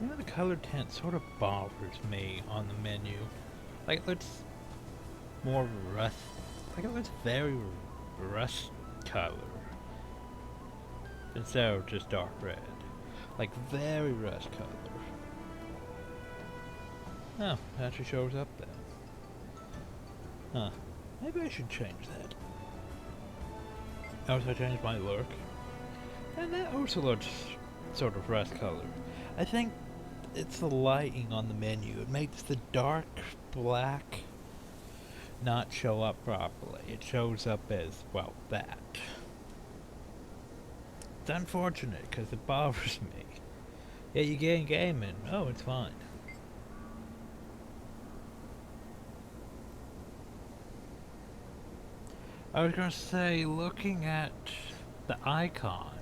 You know, the color tint sort of bothers me on the menu. Like, it looks more rust. Like, it looks very rust color instead of just dark red. Like, very rust color. Oh, it actually shows up then. Huh. Maybe I should change that. Also, I changed my look. And that also looks sort of rust color. I think it's the lighting on the menu. It makes the dark black not show up properly. It shows up as, well, that. It's unfortunate because it bothers me. Yeah, you get in game and, oh, it's fine. I was gonna say, looking at the icon,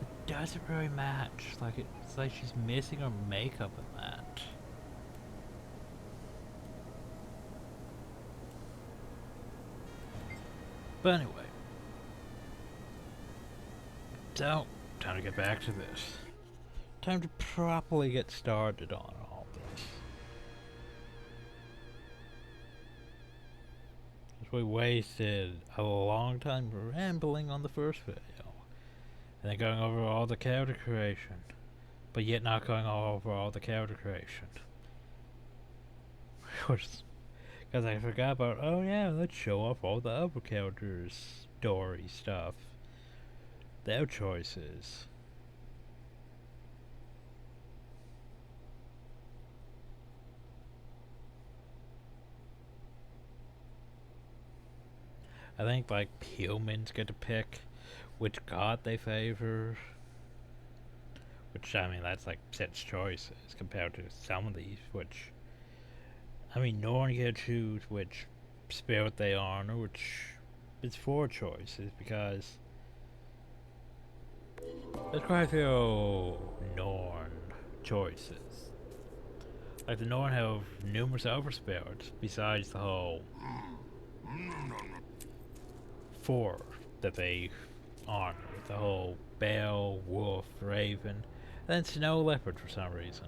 it doesn't really match. Like, it's like she's missing her makeup in that. But anyway. So, time to get back to this. Time to properly get started on all this. We wasted a long time rambling on the first video. And then going over all the character creation. But yet not going over all the character creation. Because I forgot about, oh yeah, let's show off all the other characters' story stuff. Their choices. I think like humans get to pick which god they favor. Which, I mean, that's like 6 choices compared to some of these, which, I mean, Norn get to choose which spirit they honor, which is 4 choices, because there's quite a few Norn choices. Like, the Norn have numerous other spirits, besides the whole 4 that they honor. The whole bear, wolf, raven, and then snow leopard for some reason.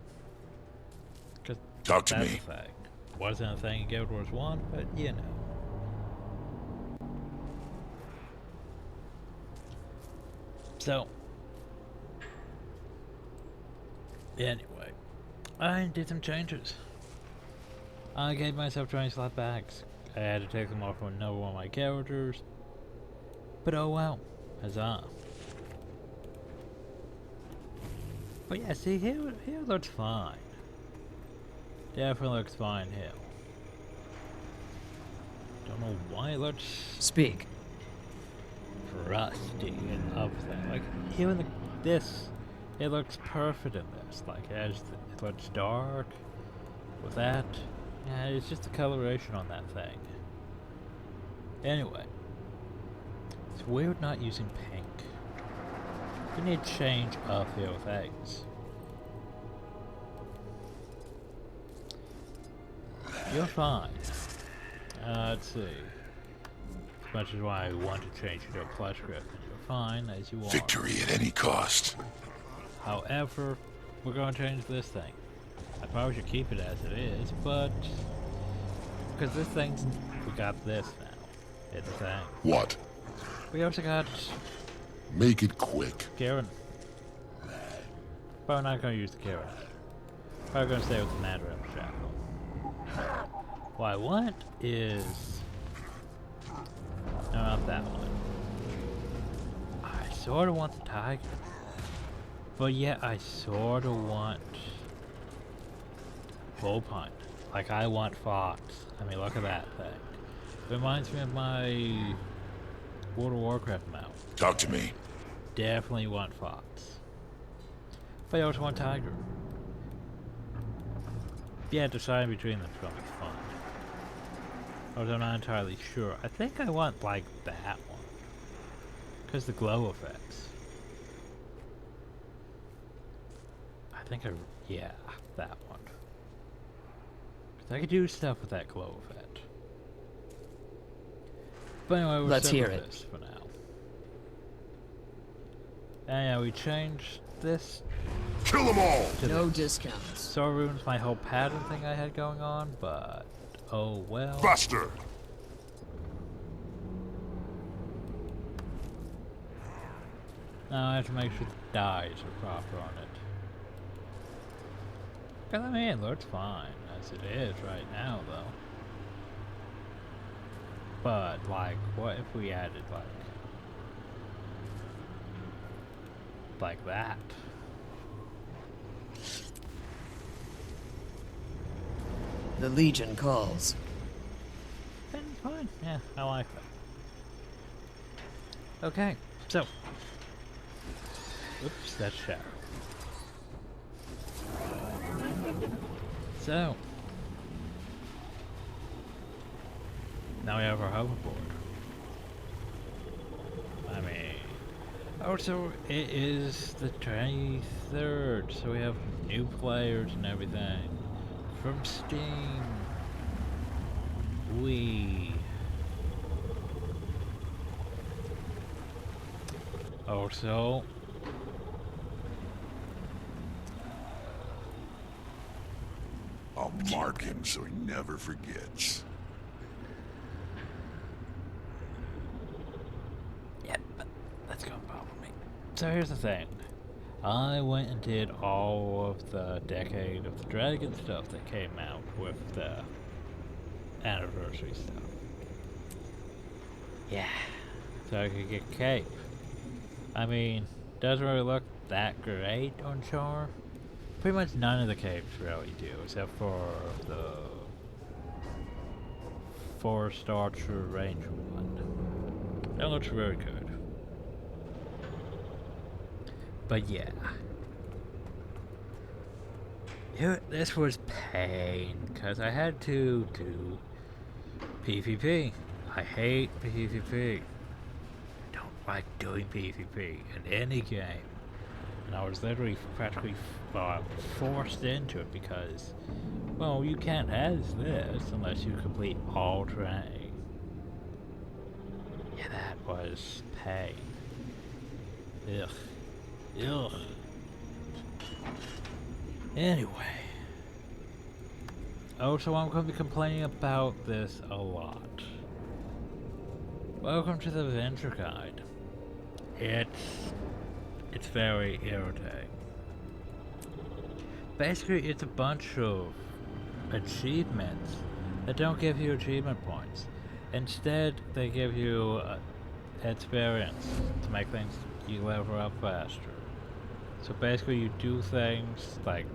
Cause Talk to that's me. a thing. Wasn't a thing in Guild Wars 1, but you know. So, anyway, I did some changes. I gave myself 20 slot bags. I had to take them off from another one of my characters. But oh well. Huzzah. But yeah, see, here looks fine. Definitely looks fine here. Don't know why it looks Speak. rusty and everything. Like, here in this, it looks perfect in this. Like, it looks dark with that. Yeah, it's just the coloration on that thing. Anyway, it's weird not using pink. We need to change a few things. You're fine. Let's see. As much as I want to change you to a plush grip, you're fine as you are. Victory at any cost. However, we're going to change this thing. I probably should keep it as it is, but because this thing's, we got this now. It's a thing. What? We also got Make it quick. Karen. But we're not going to use the Karen. We're going to stay with the Mandarin Shackle. What I want is... No, not that one. I sort of want the tiger. But yet I sort of want... Bullpunt. Like, I want fox. I mean, look at that thing. It reminds me of my World of Warcraft mount. Talk to me. Definitely want fox. But I also want tiger. Yeah, deciding between them is going to be fun. Although I'm not entirely sure. I think I want, like, that one. Because the glow effects. Yeah, that one. Because I could do stuff with that glow effect. But anyway, we're Let's stuck hear with it. this for now. And yeah, we changed this Kill them all! No discounts. So it ruins my whole pattern thing I had going on, but oh well. Buster! Now I have to make sure the dyes are proper on it. Cause I mean, it looks fine as it is right now, though. But like, what if we added like that? The Legion calls. Then fine. Yeah, I like that. Okay, so. Oops, that's Charr. So. Now we have our hoverboard. I mean. Also, it is the 23rd, so we have new players and everything. From Steam. Also, I'll mark him so he never forgets. yeah, but that's gonna bother me. So here's the thing. I went and did all of the Decade of the Dragon stuff that came out with the anniversary stuff. Yeah, so I could get cape. I mean, doesn't really look that great on Charr. Pretty much none of the capes really do, except for the 4-star True Ranger one. That looks very good. But yeah. This was pain, because I had to do PvP. I hate PvP. I don't like doing PvP in any game. And I was literally practically forced into it because, well, you can't have this unless you complete all terrain. Yeah, that was pain. Ugh. Ugh. Anyway. Oh, so I'm going to be complaining about this a lot. Welcome to the Adventure Guide. It's very irritating. Basically, it's a bunch of achievements that don't give you achievement points. Instead, they give you experience to make things you level up faster. So basically, you do things like,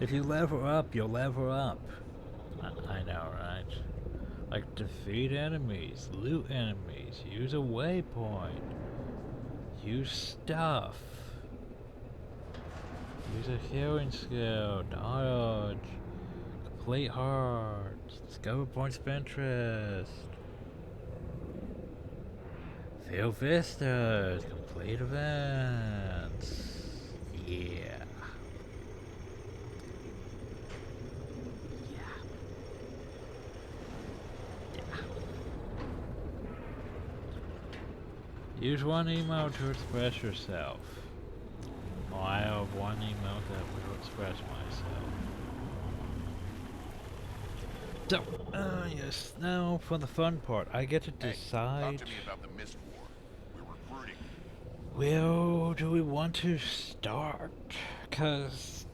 if you level up, you'll level up. I know, right? Like defeat enemies, loot enemies, use a waypoint, use stuff, use a healing skill, dodge, complete hearts, discover points of interest, fill vistas, complete events. Yeah. Use one emote to express yourself. Oh, I have one emote that will express myself. So, yes, now for the fun part. I get to decide. Talk to me about the Mist War. We're recruiting. Where do we want to start? Because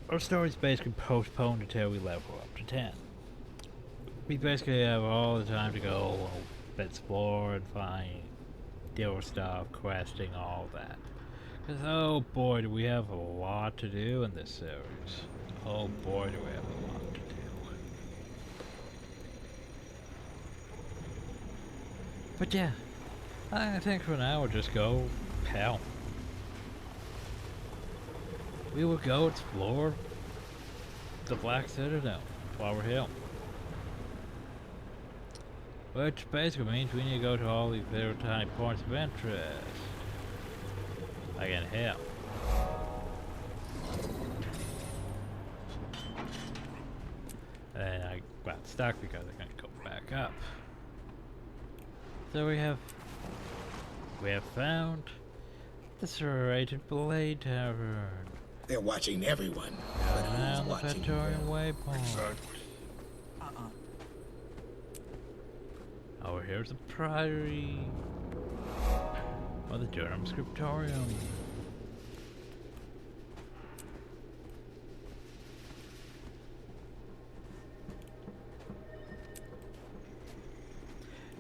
our story's basically postponed until we level up to 10. We basically have all the time to go explore and find, deal with stuff, questing, all that. Because oh boy, do we have a lot to do in this series. Oh boy, do we have a lot to do. But yeah, I think for now we'll just go hell. We will go explore the Black Citadel while we're here. Which basically means we need to go to all these little tiny points of interest. Like in here. And then I got stuck because I couldn't go back up. So we have found The serrated blade tavern. They're watching everyone. But who's Down the watching Victorian them? waypoint. Oh, here's the Priory. Or the Durham Scriptorium.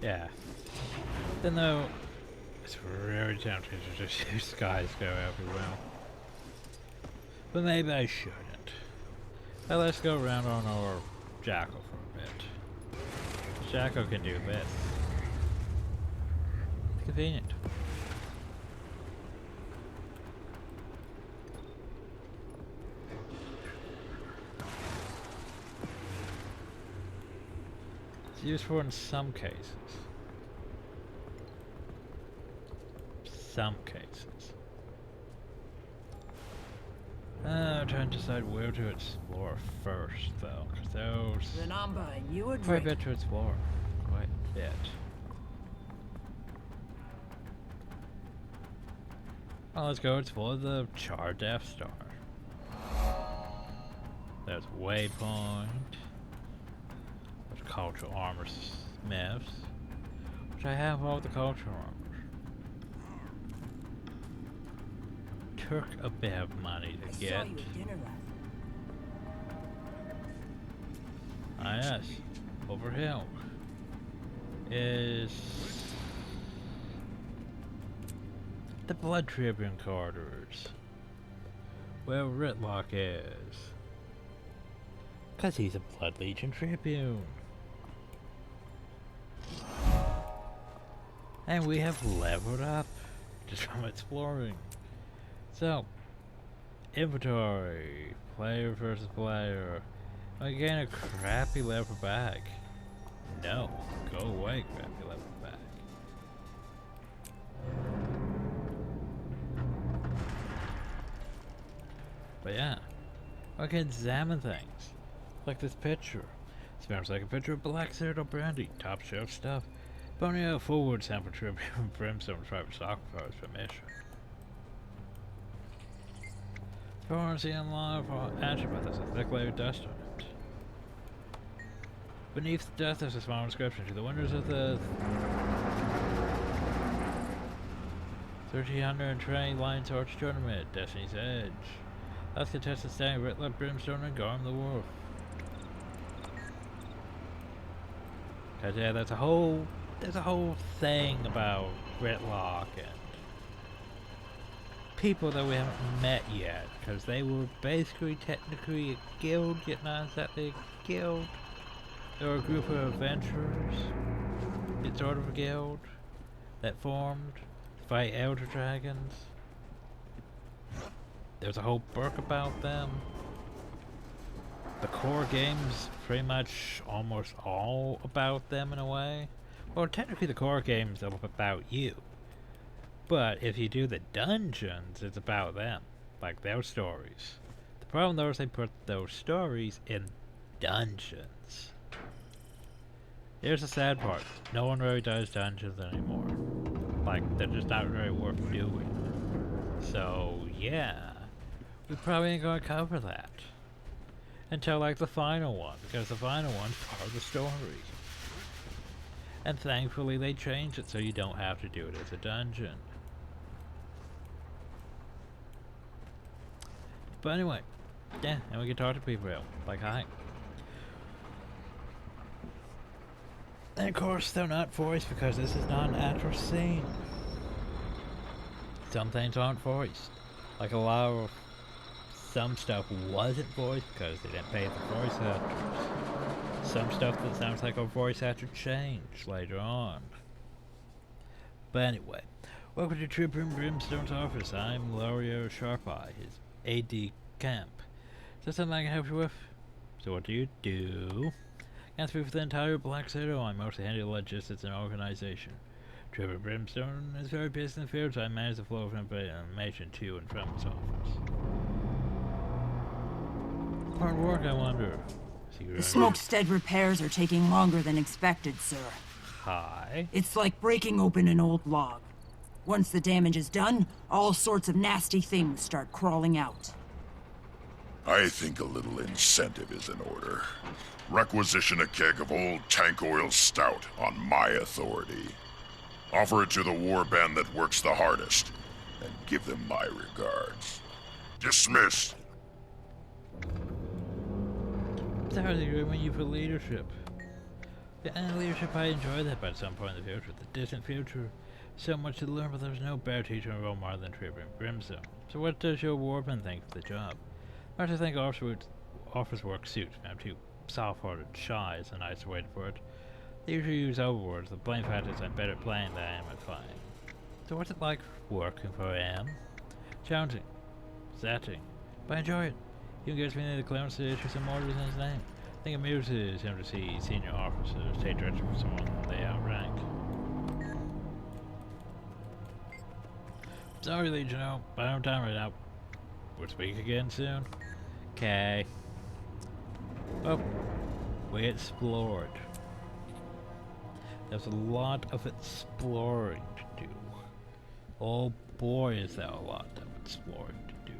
Yeah. Then though, it's very tempting to just use skies go everywhere. But maybe I shouldn't. But let's go around on our Jackal for a bit. Jackal can do this. It's convenient. It's useful in some cases. Some cases. I'm trying to decide where to explore first, though, because those Then I'm buying you a quite a drink. bit to explore. Quite a bit. Well, let's go explore the Charr Death Star. There's Waypoint. There's Cultural Armor Smiths, which I have all the cultural armor. Took a bit of money to get. Saw you at dinner last. Ah yes, over here is the Blood Tribune quarters, where Ritlock is, cause he's a Blood Legion Tribune. And we have leveled up just from exploring. So, inventory, player versus player. I gain a crappy level bag. No, go away, crappy level bag. But yeah, I can examine things. Like this picture. Smells like a picture of black cereal brandy, top shelf stuff. Pony out forward sample trip from Brimstone's private stockpiles permission. Currency and live attribute has a thick layer of dust on it. Beneath the dust there's a small inscription to the winners of the 1320 Lions Arch Tournament, Destiny's Edge. Last contestant standing, Ritlock, Brimstone, and Garm the Wolf. Cause yeah, there's a whole thing about Ritlock and people that we haven't met yet, because they were basically technically a guild, yet not exactly a guild. They were a group of adventurers, it's sort of a guild, that formed to fight elder dragons. There's a whole book about them. The core game's pretty much almost all about them in a way. Well, technically the core game's about you. But if you do the dungeons, it's about them. Like their stories. The problem though is they put those stories in dungeons. Here's the sad part. No one really does dungeons anymore. Like, they're just not really worth doing. So, yeah. We probably ain't gonna cover that. Until like the final one. Because the final one's part of the story. And thankfully they changed it so you don't have to do it as a dungeon. But anyway, yeah, and we can talk to people, like, hi. And of course, they're not voiced because this is not an actual scene. Some things aren't voiced. Like a lot of some stuff wasn't voiced because they didn't pay the voice actors. Some stuff that sounds like a voice actor changed later on. But anyway, welcome to Tribune Brimstone's office. I'm Lario Sharpeye, his AD camp. Is there something I can help you with? So what do you do? Can't speak for the entire Black Citadel. I mostly handle logistics and organization. Tribune Brimstone is very busy in the field, so I manage the flow of information to and from his office. Hard work, I wonder. The Smokestead repairs are taking longer than expected, sir. Hi. It's like breaking open an old log. Once the damage is done, all sorts of nasty things start crawling out. I think a little incentive is in order. Requisition a keg of old tank oil stout on my authority. Offer it to the warband that works the hardest, and give them my regards. Dismissed. Sorry, agreement you for leadership. Yeah, leadership, I enjoy that, but at some point in the future, the distant future, so much to learn, but there's no better teacher in Rome than Tribune Brimstone. So what does your warband think of the job? I actually think office work suits. I'm too soft-hearted, shy is a nicer way to put it. They usually use overwords. The plain fact is I'm better at playing than I am at fighting. So what's it like working for AM? Challenging, setting, but I enjoy it. He gives me the clearance to issue some orders in his name. I think it amuses him to see senior officers take direction from someone they outrank. Sorry, Legionel, but I don't have time right now. We'll speak again soon. Okay. Oh, we explored. There's a lot of exploring to do. Oh boy, is there a lot of exploring to do.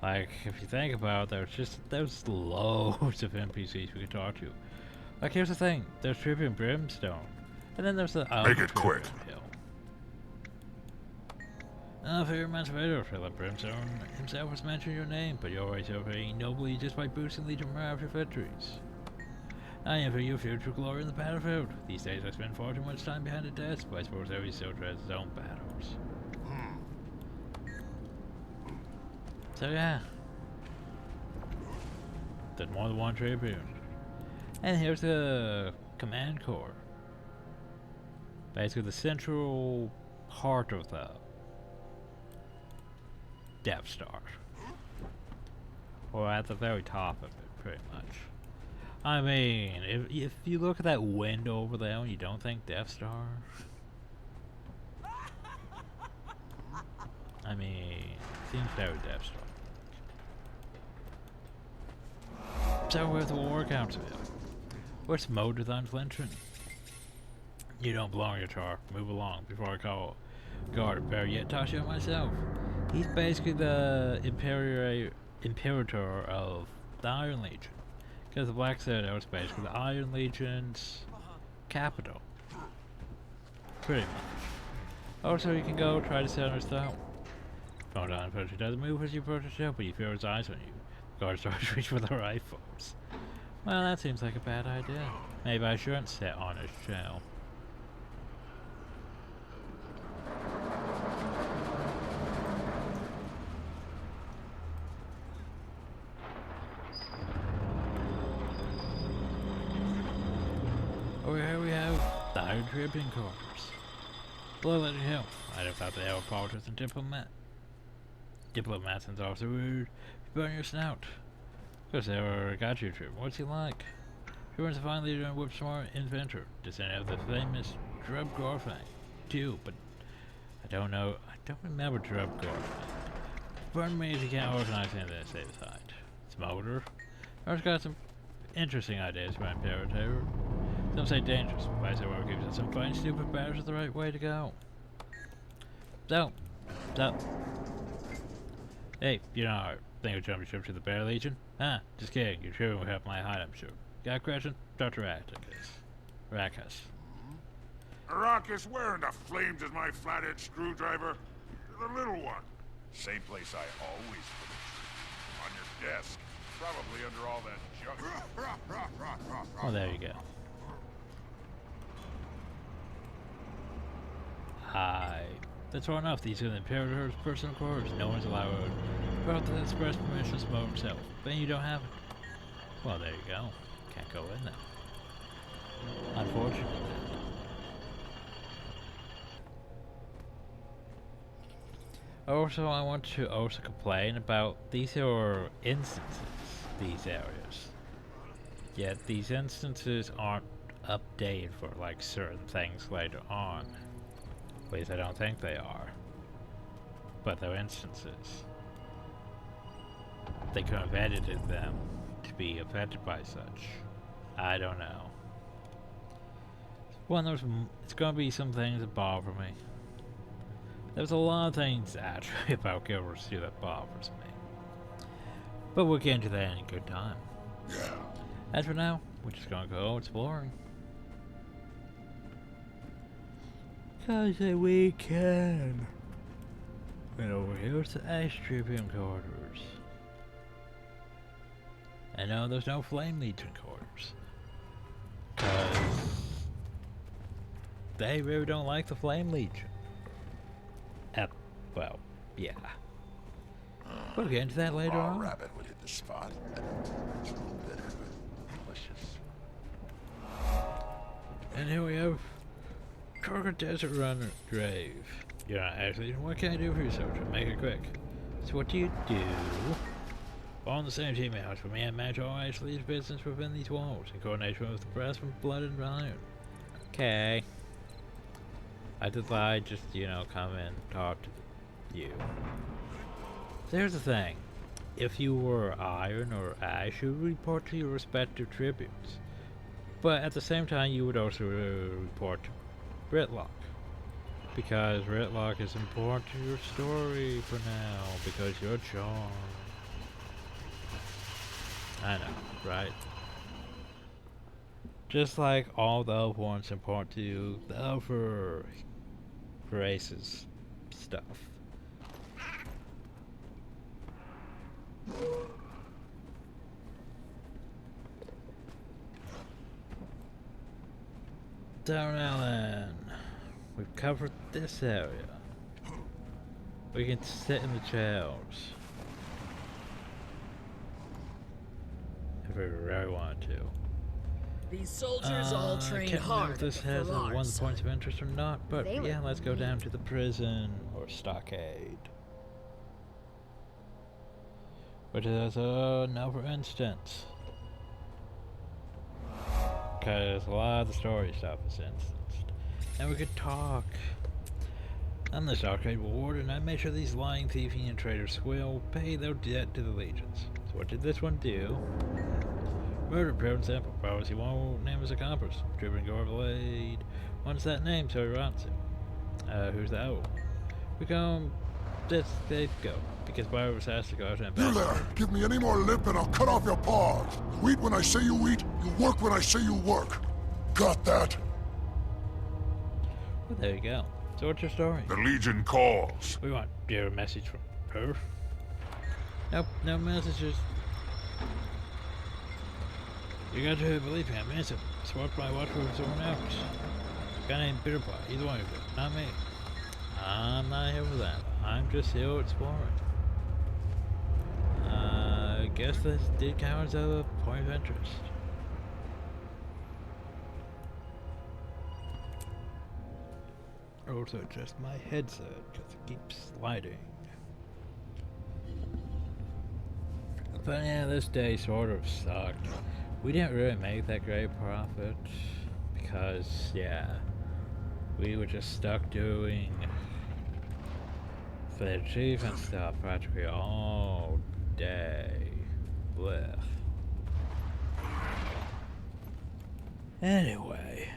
Like, if you think about it, there's loads of NPCs we could talk to. Like, here's the thing, there's Tribune Brimstone, and then there's the Make it quick. Fair Emancipator, Philip Brimstone himself has mentioned your name, but you're always overeating nobly just by boosting Legion morale after victories. I am for your future glory in the battlefield. These days I spend far too much time behind a desk, but I suppose every soldier has his own battles. So yeah. There's more than one Tribune. And here's the Command Corps. Basically the central heart of the Death Star. Or at the very top of it, pretty much. I mean, if you look at that window over there and you don't think Death Star, I mean, seems very Death Star. So with the War Council, what's mode with unflinching? You don't belong here, Charr. Move along before I call guard. Better yet, touch it myself. He's basically the Imperator of the Iron Legion. Because the Black Citadel is basically the Iron Legion's capital. Pretty much. Also, you can go try to set on his throne. Phone on approach doesn't move as you approach the ship, but you feel his eyes on you. The guards start to reach with their rifles. Well, that seems like a bad idea. Maybe I shouldn't sit on his shell. Over here we have the Iron Tribune quarters. Below Legend Hill. I'd have thought they were politics and diplomats and officer rude. You burn your snout. Of course, they were got you, Tribune. What's he like? He runs a fine leader and whip smart inventor, descendant of the famous Drub Gorfang, too, but I don't remember Drub Gorfang. Pardon me if you can't organize anything to save his hide. Smolder. I've got some interesting ideas for Imperator. Some say dangerous, but I say well keeps us some fine stupid battles is the right way to go. So. Hey, you know, think of jumping ship to the Bear Legion? Huh, just kidding, your Tribune will help my hide, I'm sure. Got a question? Dr. Rakas. Arrakis, where in the flames is my flathead screwdriver? The little one. Same place I always put it. On your desk. Probably under all that junk. Oh, there you go. Hi. That's far enough. These are the Imperator's personal quarters. No one's allowed without the express permission to smoke himself. But you don't have it. Well, there you go. Can't go in there. Unfortunately. Also, I want to also complain about these are instances, these areas. Yet these instances aren't updated for like certain things later on. At least I don't think they are. But they're instances. They could have edited them to be affected by such. I don't know. It's gonna be some things that bother me. There's a lot of things actually about Guild Wars 2 that bothers me. But we'll get into that in a good time. Yeah. As for now, we're just gonna go exploring. Cause we can. And over here's the Ice Tribune quarters. And no, there's no Flame Legion quarters. Cause they really don't like the Flame Legion. Well, yeah. We'll get into that later Raw on. rabbit would hit the spot. It's a little bitter, but delicious. And here we have Charr Desert Runner Grave. You're not actually. What can I do for you, soldier? Make it quick. So what do you do? On the same team house, but me and manage all Ashley's business within these walls, in coordination with the press from Blood and Iron. Okay. I thought I'd just, you know, come and talk to you. So here's the thing. If you were Iron or Ash, you would report to your respective tributes. But at the same time, you would also report to Ritlock. Because Ritlock is important to your story for now, because you're Charr. I know, right? Just like all the other ones important to the other races stuff. So now then, we've covered this area. We can sit in the chairs. If we really wanted to. These soldiers all train can't remember hard. if this at the has one of Farars. the points of interest or not, but They yeah, look let's go down to the prison or stockade. Which is another instance. Because a lot of the story stuff is instanced. And we could talk. I'm the stockade ward, and I made sure these lying, thieving, and traitors will pay their debt to the legions. So what did this one do? Murder, pure and simple. Prophecy won't name his accomplice. Tribune Gorblade. What's that name? So he runs it. Who's that? Oh. We come. They go. Because Barbara has to go out and You there! Give me any more lip and I'll cut off your paws! You eat when I say you eat, you work when I say you work. Got that? Well, there you go. So what's your story? The Legion calls. We want your message from her. Nope, no messages. You got to believe me, I'm innocent. Swapped my watch for someone else. A guy named Bitterpie, he's the one who did it, not me. I'm not here for that. I'm just here exploring. I guess this did count as a point of interest. Also, just my headset, because it keeps sliding. But yeah, this day sort of sucked. We didn't really make that great profit, because, yeah, we were just stuck doing the achievement stuff practically all day. Blech. Anyway.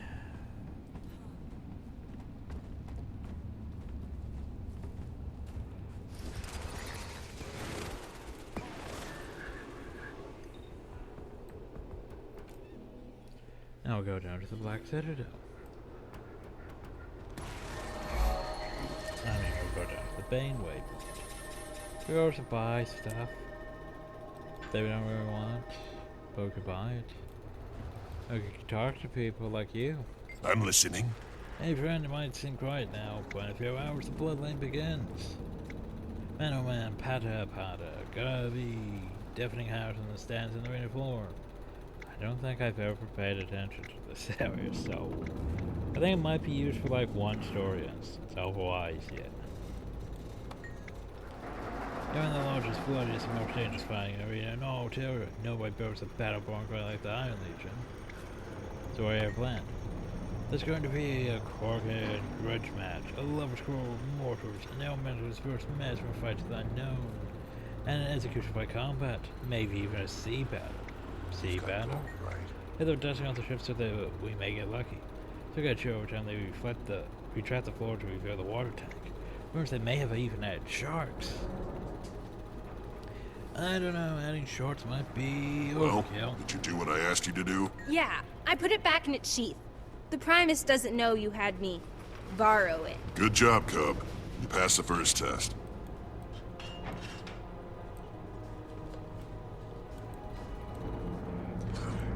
Now we'll go down to the Black Citadel. I mean, we'll go down to the Bane Waypoint. We also buy stuff that we don't really want, but we could buy it. We could talk to people like you. I'm listening. Hey friend, it might seem quiet now, but in a few hours the bloodline begins. Man oh man, patter patter, gotta be deafening house on the stands in the arena floor. I don't think I've ever paid attention to this area, so I think it might be used for like one story instance, otherwise yet. During the largest, bloodiest, and most dangerous fighting arena in all Terra, nobody builds a battleborn quite like the Iron Legion. So what do you have planned? There's going to be a Corkhead grudge match, a lover's quarrel of mortals, an elemental's first match from fight to the unknown, and an execution by combat, maybe even a sea battle. Sea battle? Right. Hey, they're dusting off the ship so that we may get lucky. So we gotta chill every time they retract the floor to reveal the water tank. Rumors they may have even added sharks. I don't know, adding sharks might be Well, overkill. did you do what I asked you to do? Yeah, I put it back in its sheath. The Primus doesn't know you had me borrow it. Good job, Cub. You passed the first test.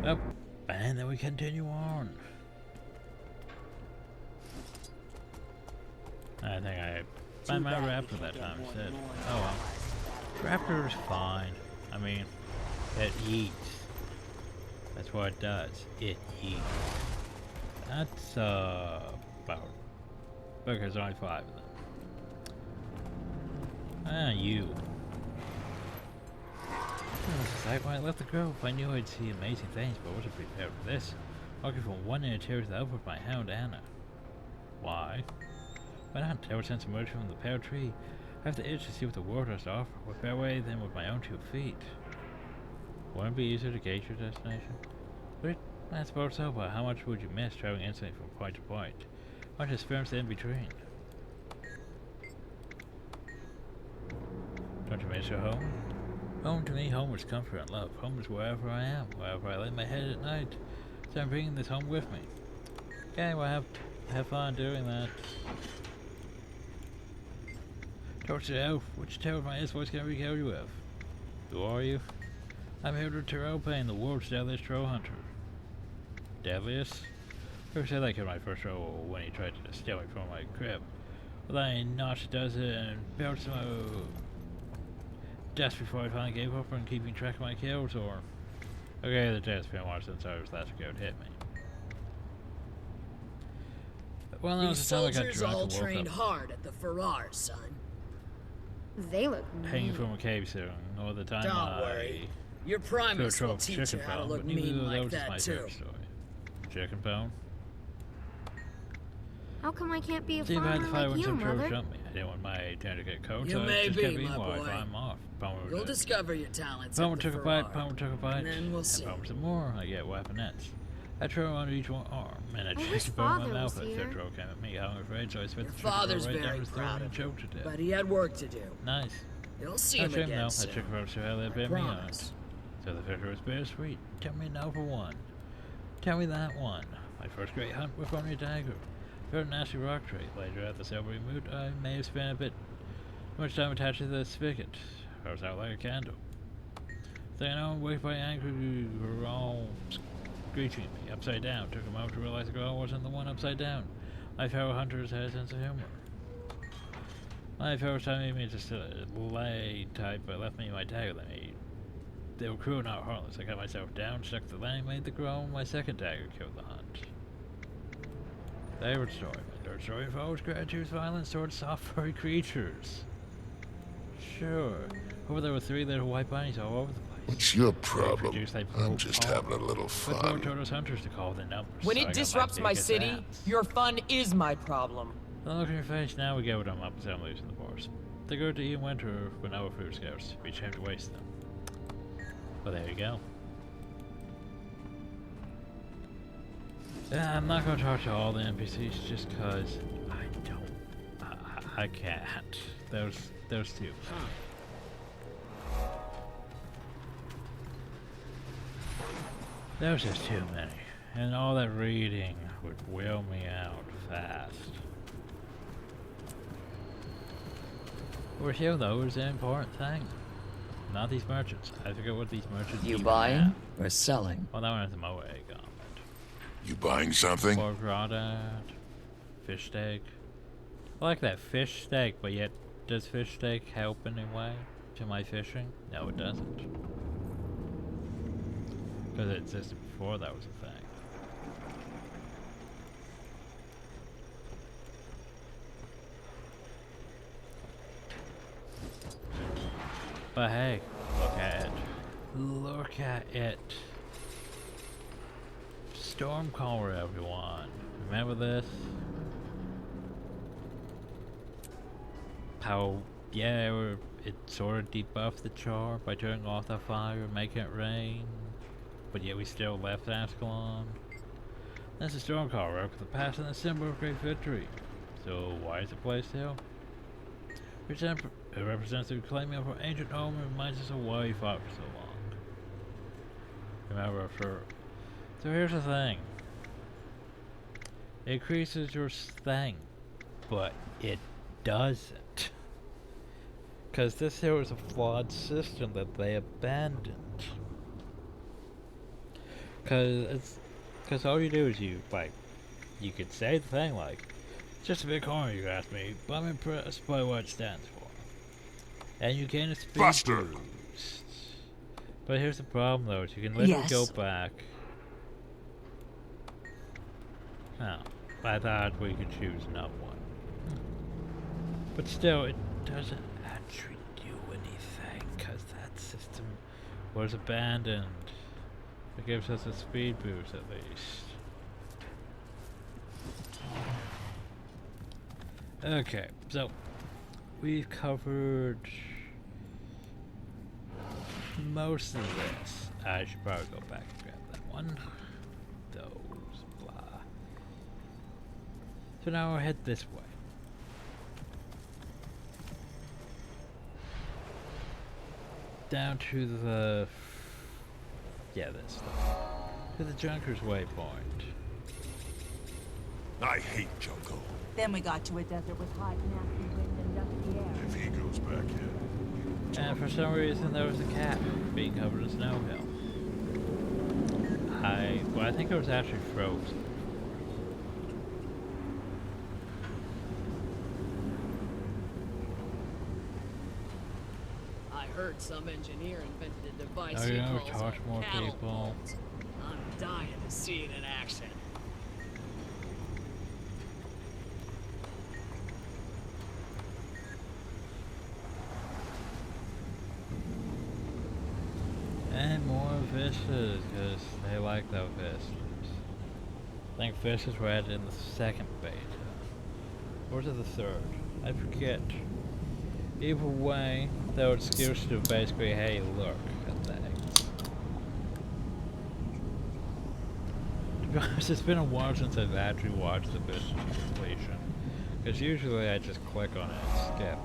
Oh, and then we continue on. I think I might raptor that time instead. Oh well. Raptor is fine. I mean, it eats. That's what it does. It eats. That's about. Look, there's only 5 of them. Ah, you. It's like when I left the grove, I knew I'd see amazing things, but wasn't prepared for this. Walking from one end of terror to the other with my hound Anna. Why? Why not? Ever since emerging from the pear tree, I have the itch to see what the world has to offer. What better way than with my own 2 feet? Wouldn't it be easier to gauge your destination? But I suppose so, but how much would you miss traveling instantly from point to point? How much experience in between? Don't you miss your home? Home to me, home is comfort and love. Home is wherever I am, wherever I lay my head at night. So I'm bringing this home with me. Okay, well have fun doing that. Torch the elf, which terrifying voice can I regale you with? Who are you? I'm Hilda Terrelpain, the world's deadliest troll hunter. Deadliest? Who said that killed my first troll when he tried to steal me from my crib? Well, I notched does it and built some deaths before I finally gave up on keeping track of my kills, or... Okay, the death's been a while since I was last ago to hit me. Well, that was These the time I got soldiers drunk all and woke trained up hard at the Farrar, son. They look hanging mean. from a cave soon, or the time Don't worry. Your Primus will teach you how to look mean like that, too. Story. Chicken bone? How come I can't be a See if I had the farmer fire like when you, some trolls Mother? jumped me. I didn't want my turn to get cold, You so I may just kept be, eating my while I boy. climb off. Palmer You'll discover your talents Palmer at the took a Farrar. bite, Palmer took a bite, And then we'll see. Palmer some more. I get weaponettes. I throw under each one arm, and I wish checked bone in Father my was mouth. here. That troll came at me. I'm afraid, so I spit Your the chicken father's right down very his throat proud and of you, choked to death. but he had work to do. Nice. You'll see No him shame again though. That soon. chicken roast how they I bit me on. promise. So the fisher was bittersweet. Tell me now for one. Tell me that one. My first great hunt with only a dagger. Very nasty rock tree. Later at the silvery mood, I may have spent a bit too much time attached to the spigot. I was out like a candle. Then I waked by angry growl screeching at me upside down. Took a moment to realize the growl wasn't the one upside down. My fellow hunters had a sense of humor. My fellow time made me just lay tight, but left me my dagger. They were cruel, not heartless. I got myself down, stuck the landing, made the growl. My second dagger killed the hunt. Favorite story. My third story involves gratitude's violence towards soft furry creatures. Sure. Over there were 3 little white bunnies all over the place. What's your problem? Produced like I'm just having a little But more fun. told us hunters to call the numbers. When so I it got disrupts my biggest city, ass. your fun is my problem. Don't look in your face now. We get what I'm up to. I'm losing the forest. They go to eat in winter when our food scarce. We shame to waste them. Well, there you go. Yeah, I'm not going to talk to all the NPCs just because I don't. I can't. Those 2. There's just too many. And all that reading would wheel me out fast. We're here though is an important thing. Not these merchants. I forget what these merchants You even buying have. or selling? Well, that one has a Moe egg on it. You buying something? Pork radat, fish steak. I like that fish steak, but yet does fish steak help in any way to my fishing? No, it doesn't. Because it existed before that was a thing. But hey, look at it. Look at it. Stormcaller, everyone. Remember this? How, yeah, it sort of debuffed the Charr by turning off the fire and making it rain. But yet we still left Ascalon. That's a Stormcaller, with the past and the symbol of great victory. So why is it placed here? It represents the reclaiming of our ancient home and reminds us of why we fought for so long. Remember, so here's the thing. It increases your thing, but it doesn't. Because this here is a flawed system that they abandoned. Because all you do is you could say the thing like, just a big corner you asked me, but I'm impressed by what it stands for. And you gain a speed boost. But here's the problem though, is you can literally go back. Oh, I thought we could choose another one. But still, it doesn't actually do anything, because that system was abandoned. It gives us a speed boost at least. Okay, so we've covered most of this. I should probably go back and grab that one. Those, blah. So now we'll head this way. Down to the... yeah, this stuff. To the Junker's Waypoint. I hate jungle. Then we got to a desert with hot, nasty wind and dusty air. If he goes back in. And for some reason there was a cat being covered in snow hill. I think it was actually frozen. I heard some engineer invented a device Oh, he yeah, calls talk to more cattle people. bolt. I'm dying to see it in action. And more fishes, because they like those fishes. I think fishes were added in the second beta. Or was it the third? I forget. Either way, they were excuse to basically, hey, look at things. To be honest, it's been a while since I've actually watched the fish completion. Because usually I just click on it and skip.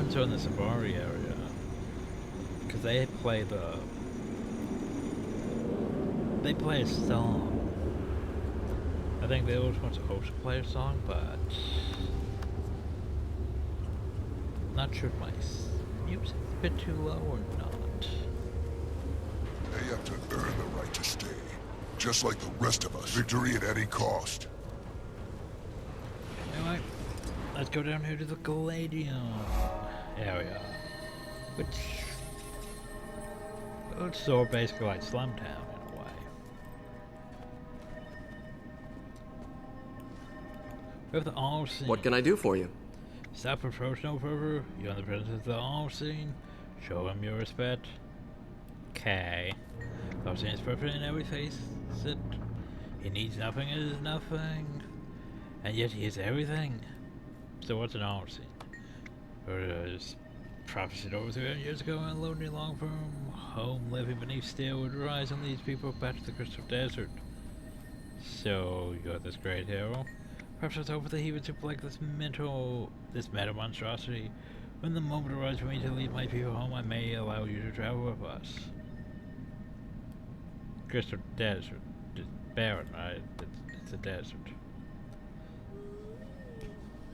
So in the Safari area, because they play a song. I think they always want to also play a song, but not sure if my music's a bit too low or not. They have to earn the right to stay, just like the rest of us. Victory at any cost. Anyway, let's go down here to the Gladium area, which it's sort of basically like Slumtown in a way. We have the All-Seeing. What can I do for you? Stop approach no further. You're in the presence of the All-Seeing. Show him your respect. Okay. The All-Seeing is perfect in every face. He needs nothing and is nothing, and yet he is everything. So what's an All-Seeing? Was prophesied over 300 years ago in a lonely long from home living beneath steel would rise and lead people back to the crystal desert. So you're this great hero. Perhaps it's over the heavens to plague this metal monstrosity. When the moment arrives for me to lead my people home, I may allow you to travel with us. Crystal desert. It's barren, right? It's a desert.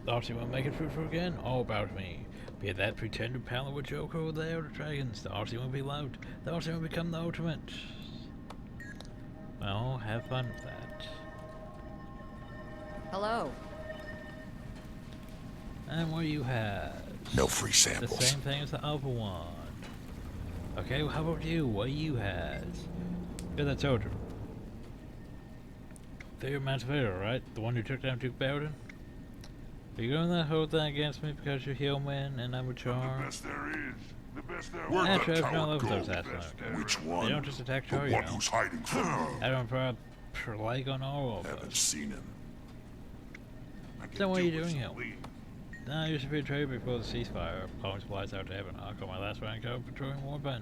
The All-Seeing will make it fruitful again, all about me. Be it that pretended pal with Joker or the Elder Dragons, the All-Seeing will be loved. The All-Seeing will become the ultimate. Well, have fun with that. Hello. And what you have? No free samples. The same thing as the other one. Okay, well, how about you? What you has? You're that soldier. You're Mantivator, right? The one who took down Duke Baradin? Are you going to hold that against me because you're Hillman and I'm a Charr? The best there is. The best there Yeah, Where'd Trevor, the no tower love go? those assholes. Which one? They don't just attack Charr, The you one know. who's hiding from me. I don't like on all of Haven't us. seen him. So what are you doing here? No, you should be betrayed before the ceasefire. Calling supplies out to heaven. I'll call my last rank out patrolling Warband.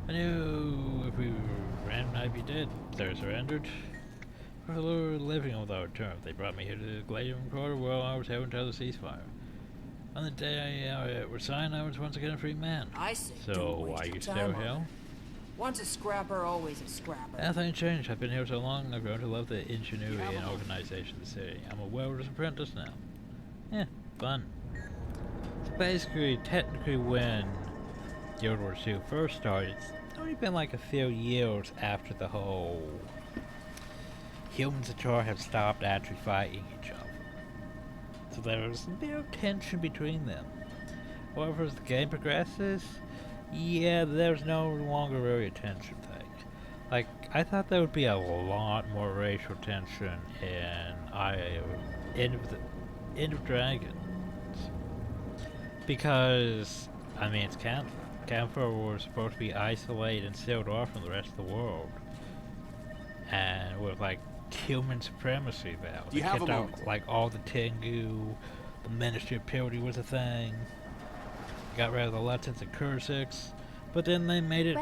I knew if we ran, I'd be dead. They surrendered. For a little living without term, they brought me here to the Gladium Quarter while I was having to the ceasefire. On the day I was signed, I was once again a free man. I say, So why you still here? Once a scrapper, always a scrapper. Nothing changed. I've been here so long, I've grown to love the ingenuity and organization of the city. I'm a welder's apprentice now. Yeah, fun. So basically, technically when Guild Wars 2 first started, it's only been like a few years after the whole humans and Charr have stopped actually fighting each other. So there was no tension between them. However, as the game progresses, yeah, there's no longer really a tension thing. Like, I thought there would be a lot more racial tension in End of Dragons. Because, I mean, it's Canfor. Canfor was supposed to be isolated and sealed off from the rest of the world. And with, like, human supremacy vow. They kept out, like, all the Tengu, the Ministry of Purity was a thing. Got rid of the Luttons and Kursiks, but then they made it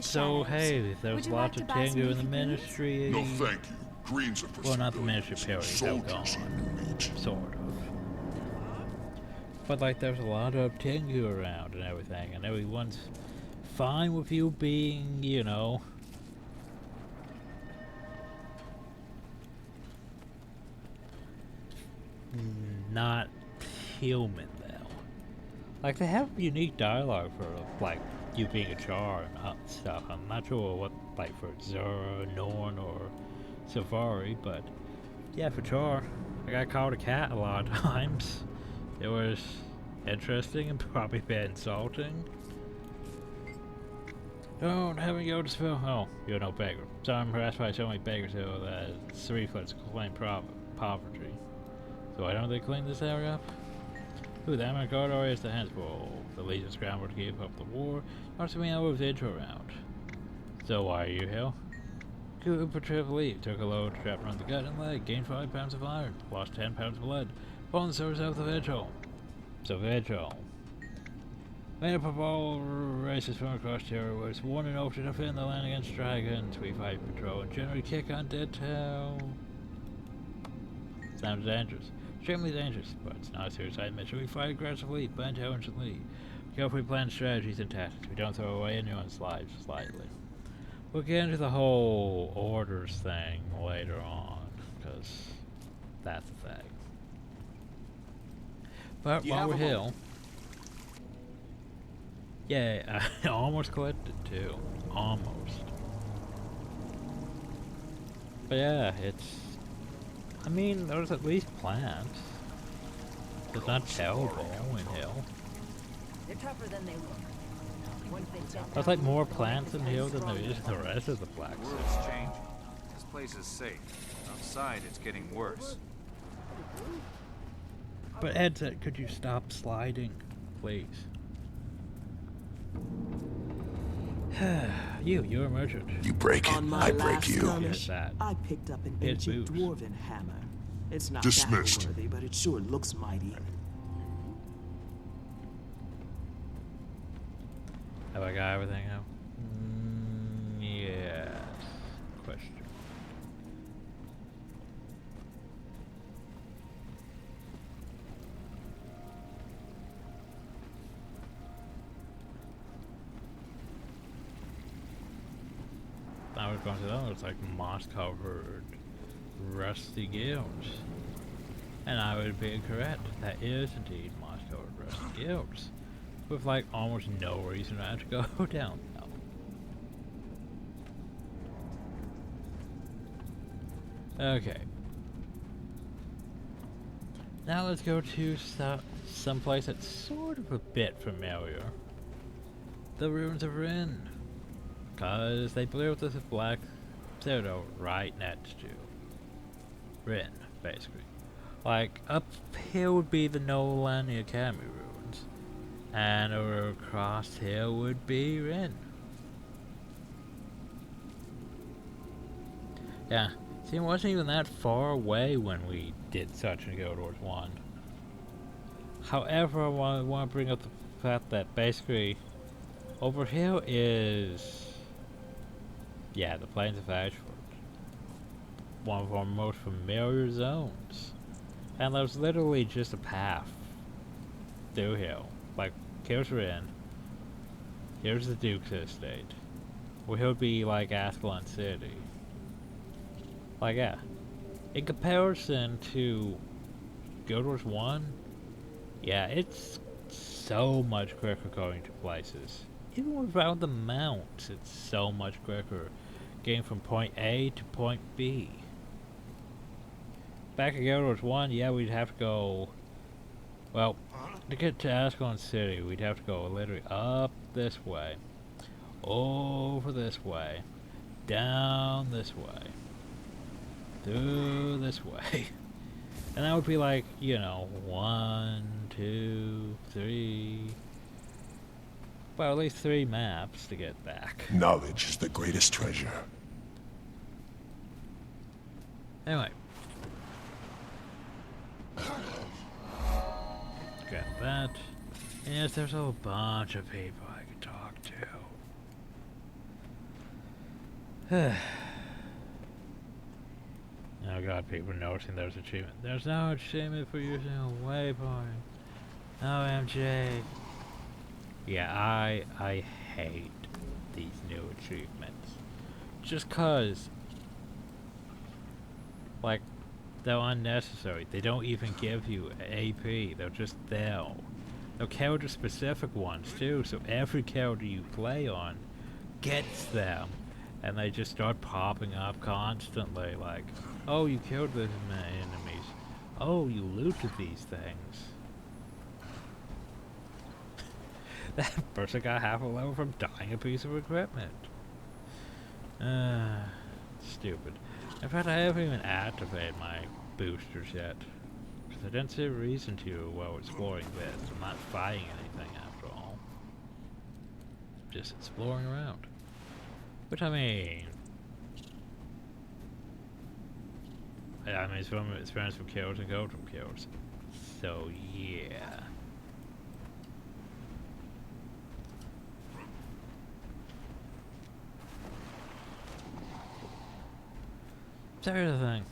so, hey, there was lots of Tengu in the Ministry. No, thank you. Greens are for well, not the Ministry of Purity, they were gone. Sort of. But, like, there's a lot of Tengu around and everything, and everyone's fine with you being, you know, not human, though. Like, they have unique dialogue for, like, you being a Charr and stuff. I'm not sure what, like, for Zora, Norn, or Safari, but yeah, for Charr, I got called a cat a lot of times. It was interesting and probably a bit insulting. Don't have me go to spill. Oh, you're no beggar. So I'm harassed by so many beggars who that 3 foot claim poverty. So why don't they clean this area up? Ooh, the Amazon corridor is the hands full. The Legion scrambled to give up the war. After me, I was intro round. So why are you here? Good for trip leave. Took a load, trapped around the gut and leg. Gained 5 pounds of iron. Lost 10 pounds of lead. Fallen the source of the vigil. So vigil. Made up of all races from across Charr was sworn and oath to defend the land against dragons. We fight, patrol, and generally kick on dead tail. Sounds dangerous. Extremely dangerous, but it's not a suicide mission. We fight aggressively, but intelligently. We carefully plan strategies and tactics. We don't throw away anyone's lives lightly. We'll get into the whole orders thing later on, because that's the thing. But while we're here, yeah, I almost collected too. Almost. But yeah, it's, I mean, there's at least plants. It's not terrible in Hill. They're tougher than they look. There's like more plants in Hill than there is in the rest of the Black Sea. World's changing. This place is safe. Outside, it's getting worse. But Ed said, could you stop sliding, please? You're a merchant. You break it, I break you. Yes, that. I picked up an It ancient moves. dwarven hammer. It's not Dismissed. battle-worthy, but it sure looks mighty. Have I got everything out? Yes. Question. I was going to that, it's like moss-covered, rusty guilds. And I would be correct. That is indeed moss-covered, rusty guilds. With like almost no reason I have to go down now. Okay. Now let's go to someplace that's sort of a bit familiar. The ruins of Ren. Cause they built this black pseudo right next to Ren, basically. Like up here would be the Nolan Academy ruins. And over across here would be Ren. Yeah, see, it wasn't even that far away when we did such in Guild Wars 1. However, I want to bring up the fact that basically Over here is, yeah, the Plains of Ashford. One of our most familiar zones. And there's literally just a path through here. Like, here's Rin. Here's the Duke's Estate. Well, he'll be like Ascalon City. Like, yeah. In comparison to Guild Wars 1, yeah, it's so much quicker going to places. Even without the mounts, it's so much quicker getting from point A to point B. Back in Guild Wars 1, yeah, we'd have to go, well, to get to Ascalon City, we'd have to go literally up this way, over this way, down this way, through this way. And that would be like, you know, 1, 2, 3, well, at least 3 maps to get back. Knowledge is the greatest treasure. Anyway. Got that. Yes, there's a whole bunch of people I could talk to. Oh god, people noticing there's achievement. There's no achievement for using a waypoint. OMG. Yeah, I hate these new achievements. Just cause, like, they're unnecessary. They don't even give you AP. They're just there. They're character-specific ones too, so every character you play on gets them, and they just start popping up constantly. Like, oh, you killed these enemies. Oh, you looted these things. That person got half a level from dying a piece of equipment. Stupid. In fact, I haven't even activated my boosters yet. Because I didn't see a reason to while exploring this. I'm not fighting anything after all. Just exploring around. Which, I mean, it's from experience from kills and gold from kills. So, yeah. So here's the thing.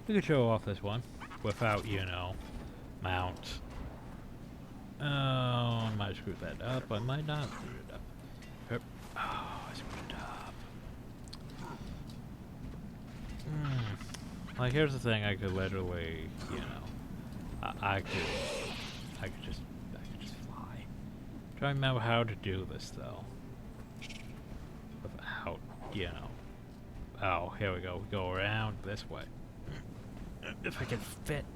We could show off this one without, you know, mounts. Oh, I might screw that up. I might not screw it up. Yep. Oh, I screwed it up. Like, here's the thing. I could literally, you know, I could just fly. Try to remember how to do this though. Without, you know. Oh, here we go. We go around this way. If I can fit.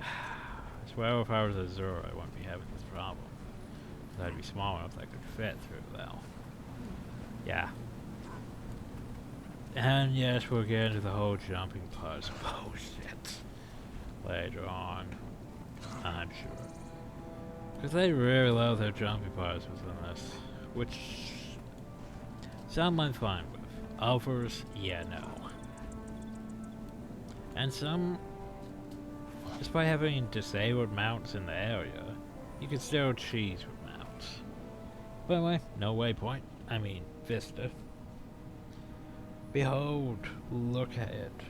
I swear if I was a Zora, I wouldn't be having this problem. I'd be small enough that I could fit through though. Yeah. And yes, we'll get into the whole jumping pause bullshit later on. I'm sure. Because they really love their jumping pauses in this. Which some I'm fine with. Others, yeah, no. And some, despite having disabled mounts in the area, you can still cheese with mounts. By the way, no waypoint. I mean, Vista. Behold, look at it.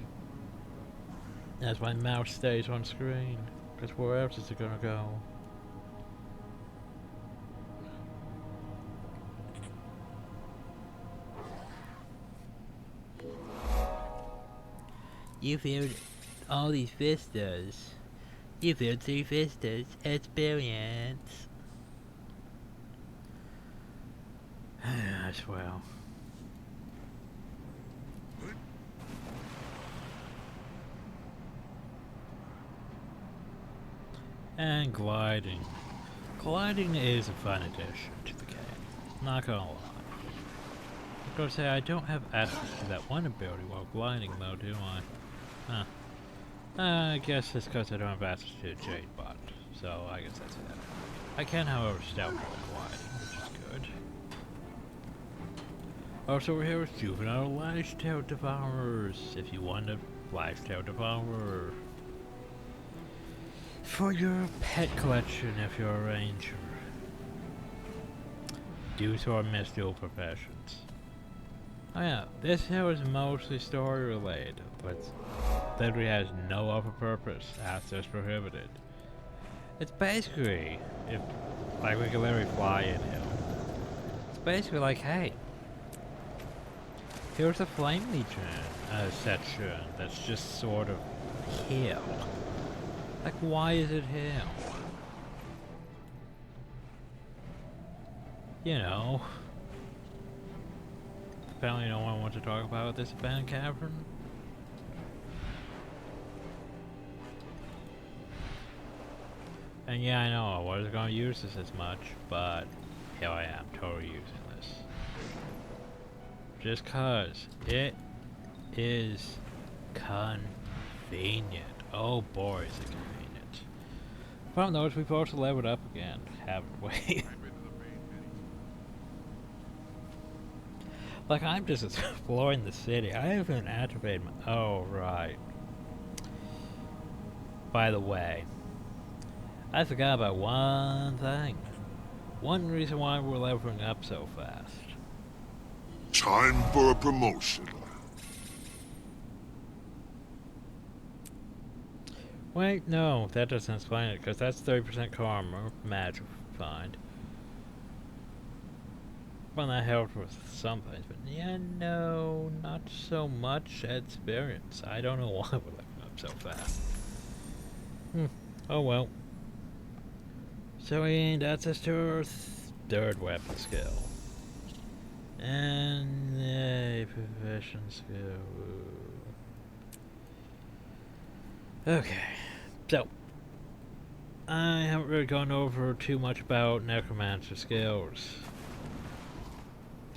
As my mouse stays on screen. Because where else is it gonna go? You filled all these vistas. You filled 3 vistas. Experience. I swear. And gliding. Gliding is a fun addition to the game. Not gonna lie. Of course, I don't have access to that one ability while gliding though, do I? Huh. I guess it's because I don't have access to the Jade bot, so I guess that's it. I can, however, stealth while gliding, which is good. Also, over here is Juvenile Lifestyle Devourers, if you want a Lifestyle Devourer. For your pet collection if you're a ranger. due to our missed dual professions. Oh yeah, this here is mostly story related, but literally has no other purpose after it's prohibited. It's basically, if like we can literally fly in here. It's basically like, hey, here's a Flame Legion section that's just sort of here. Like, why is it here? You know. Apparently no one wants to talk about this abandoned cavern. And yeah, I know I wasn't going to use this as much, but here I am, totally using this. Just cause it is convenient. Oh boy, is it convenient. Problem though is we've also leveled up again, haven't we? Like, I'm just exploring the city. I haven't activated my... Oh, right. By the way, I forgot about one thing. One reason why we're leveling up so fast. Time for a promotion. Wait, no, that doesn't explain it, because that's 30% karma, magic find. Well, that helped with some things, but yeah, no, not so much experience. I don't know why we're leveling up so fast. Oh well. So we that's us to our third weapon skill. And a profession skill. Okay, so I haven't really gone over too much about Necromancer skills.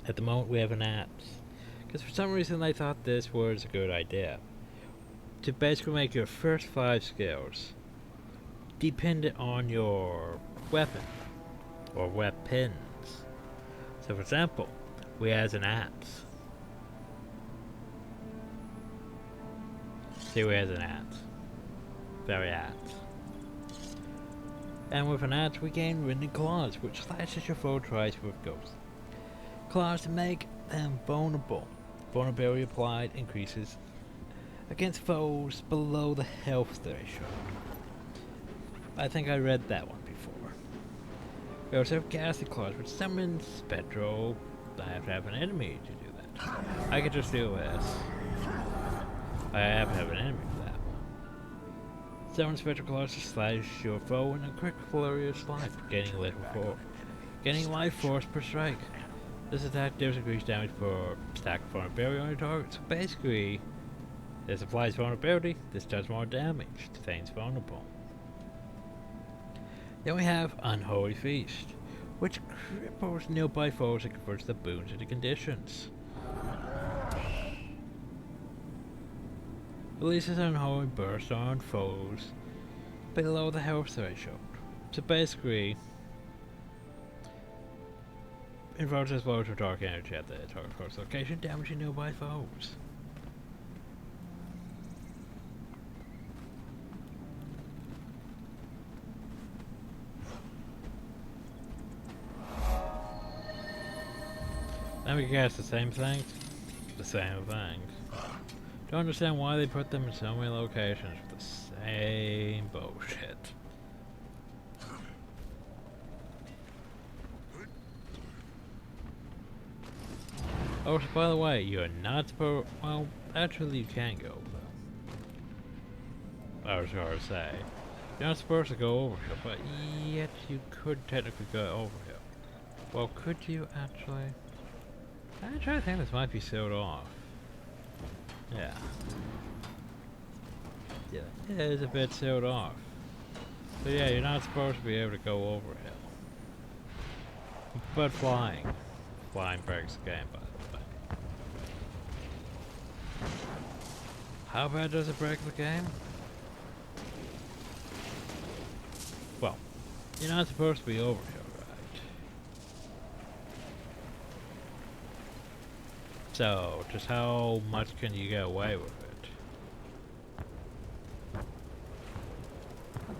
At the moment we have an apps, because for some reason I thought this was a good idea. To basically make your first 5 skills dependent on your weapon, or weapons. So for example, we have an apps. See, we have an apps. Very apps. And with an apps we gain Rending Claws, which slashes your foe twice with ghosts. Claws to make them vulnerable. Vulnerability applied increases against foes below the health threshold. I think I read that one before. We also have Ghastly Claws, which summons spectral. I have to have an enemy to do that. I could just do this. I have to have an enemy for that one. Summon spectral claws to slash your foe in a quick flurry of life, gaining life force per strike. This attack deals increased damage for stack vulnerability on your target. So basically, this applies vulnerability, this does more damage to things vulnerable. Then we have Unholy Feast, which cripples nearby foes and converts the boons into conditions. Releases Unholy Burst on foes below the health threshold. So basically, invokes as well as dark energy at the target force location, damaging nearby foes. Then we guess the same thing. The same thing. Don't understand why they put them in so many locations with the same bullshit. Oh, so by the way, you're not supposed. Well, actually, you can go, though. I was going to say. You're not supposed to go over here, but yet you could technically go over here. Well, could you actually? I'm trying to think this might be sealed off. Yeah. Yeah, it is a bit sealed off. So yeah, you're not supposed to be able to go over here. But flying. Flying breaks the game, by the way. How bad does it break the game? Well, you're not supposed to be over here, right? So, just how much can you get away with it?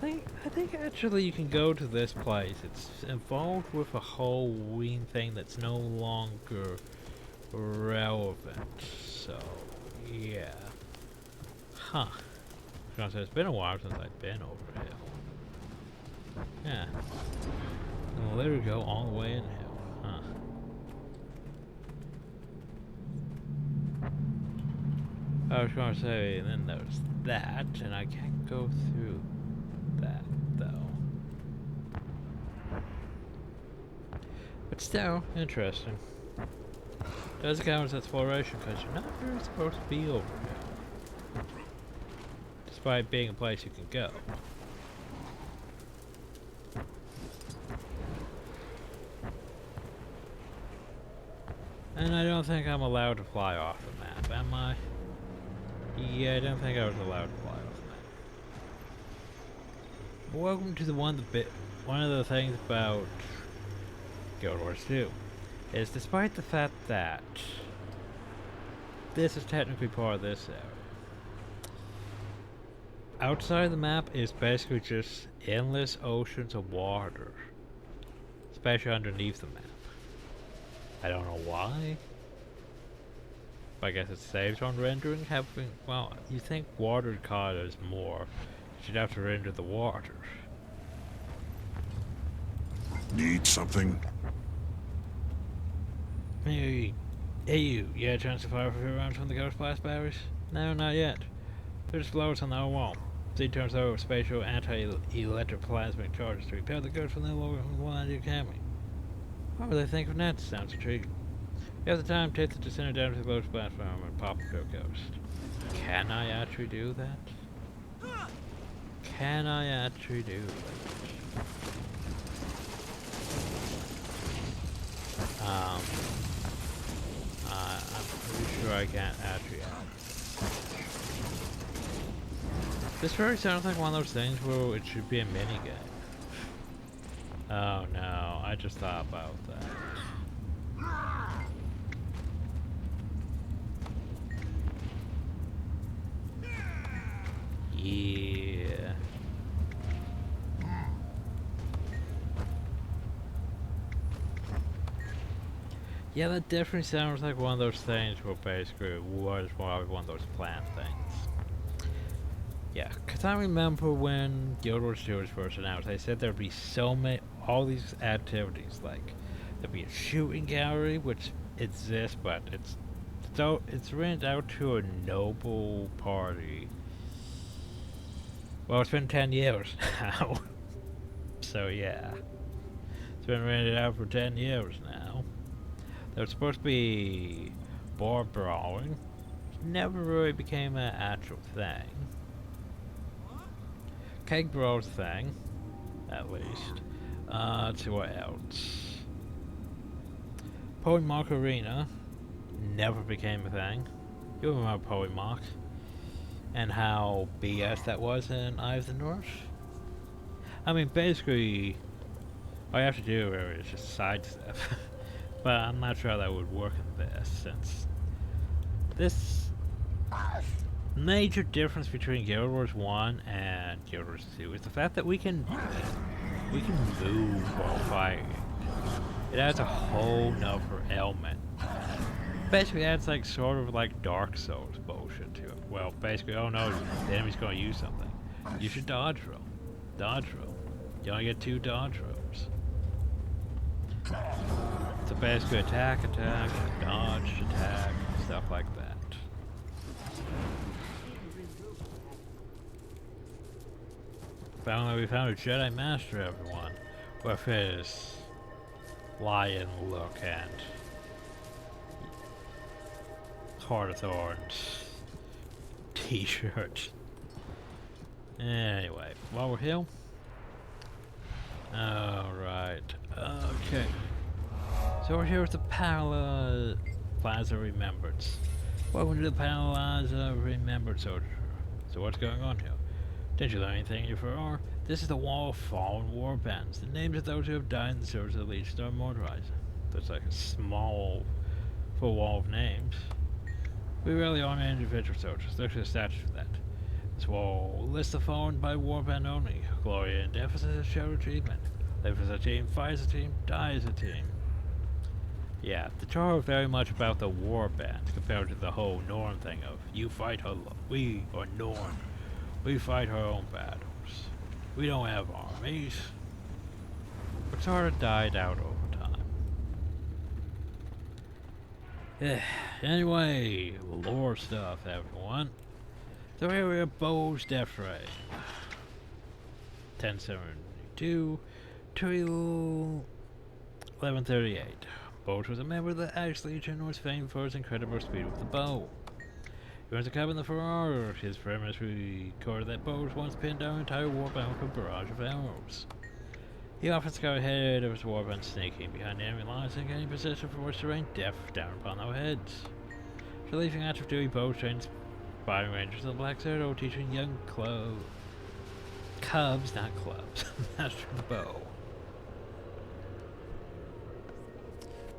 I think actually you can go to this place. It's involved with a whole weird thing that's no longer relevant. So, yeah. Huh. I was gonna say, it's been a while since I've been over here. Yeah. Well, there we go, all the way in here. Huh. I was gonna say, and then there's that, and I can't go through that, though. But still, interesting. Does count as exploration, because you're not really supposed to be over here. Despite being a place you can go. And I don't think I'm allowed to fly off the map, am I? Yeah, I don't think I was allowed to fly off the map. Welcome to one of the things about Guild Wars 2 is despite the fact that this is technically part of this area, outside of the map is basically just endless oceans of water, especially underneath the map. I don't know why. But I guess it saves on rendering. Well, you think water causes more. You'd have to render the water. Need something? Hey you had a chance to fire a few rounds from the Ghost Blast batteries? No, not yet. They're just floats on the wall. Z turns over spatial anti-electric plasmic charges to repel the ghost from the lower line you can. What would they think of that? Sounds intriguing. You have the time, take the descender down to the Ghost platform and pop the ghost. Can I actually do that? Can I actually do that? I'm pretty sure I can't actually This very sounds like one of those things where it should be a minigame. Oh no, I just thought about that. Yeah. Yeah, that definitely sounds like one of those things where basically it was one of those planned things. Yeah, because I remember when Guild Wars 2 was first announced, they said there'd be so many, all these activities, like there'd be a shooting gallery, which exists, but it's rented out to a noble party. Well, it's been 10 years now. So yeah. It's been rented out for 10 years now. There's supposed to be bar brawling. It never really became an actual thing. Keg brawl's a thing. At least. Let's see what else. Polymark Arena never became a thing. You remember Polymark? And how BS that was in Eye of the North? I mean, basically, all you have to do really is just sidestep. But I'm not sure how that would work in this, since this major difference between Guild Wars 1 and Guild Wars 2 is the fact that we can move while fighting. It adds a whole nother element. Basically adds like sort of like Dark Souls bullshit to it. Well, basically, oh no, the enemy's gonna use something. You should dodge roll. Dodge roll. You only get 2 dodge rolls. So basically attack, dodge, attack, stuff like that. Finally, we found a Jedi Master, everyone, with his lion look and Heart of Thorns t-shirt. Anyway, while we're here. Alright, okay. So we're here with the Plaza Remembrance. Welcome to the Plaza Remembrance Soldier. So what's going on here? Didn't you learn anything in your furore? This is the Wall of Fallen Warbands. The names of those who have died in the service of the Legion are immortalized. There's like a small full wall of names. We rarely honor individual soldiers. Look at the statue for that. This wall lists the phone by warband only. Glory and deficit show achievement. Live as a team, fight as a team, die as a team. Yeah, the Charr are very much about the warband compared to the whole Norn thing of you fight we or Norn. We fight our own battles. We don't have armies. But sort of died out over time. Anyway, lore stuff, everyone. So here we have Bo's Death Ray. 1072 to 1138. Bo was a member of the Ash Legion and was famed for his incredible speed with the bow. He runs a cab in the Ferrari. His premise recorded that Bo once pinned down an entire warband with a barrage of arrows. He often scouted ahead of his warband, sneaking behind enemy lines and gaining possession for which to rain death down upon our heads. After leaving active duty, Bo trained inspiring rangers of the Black Zero, teaching young cubs, not clubs, master the bow.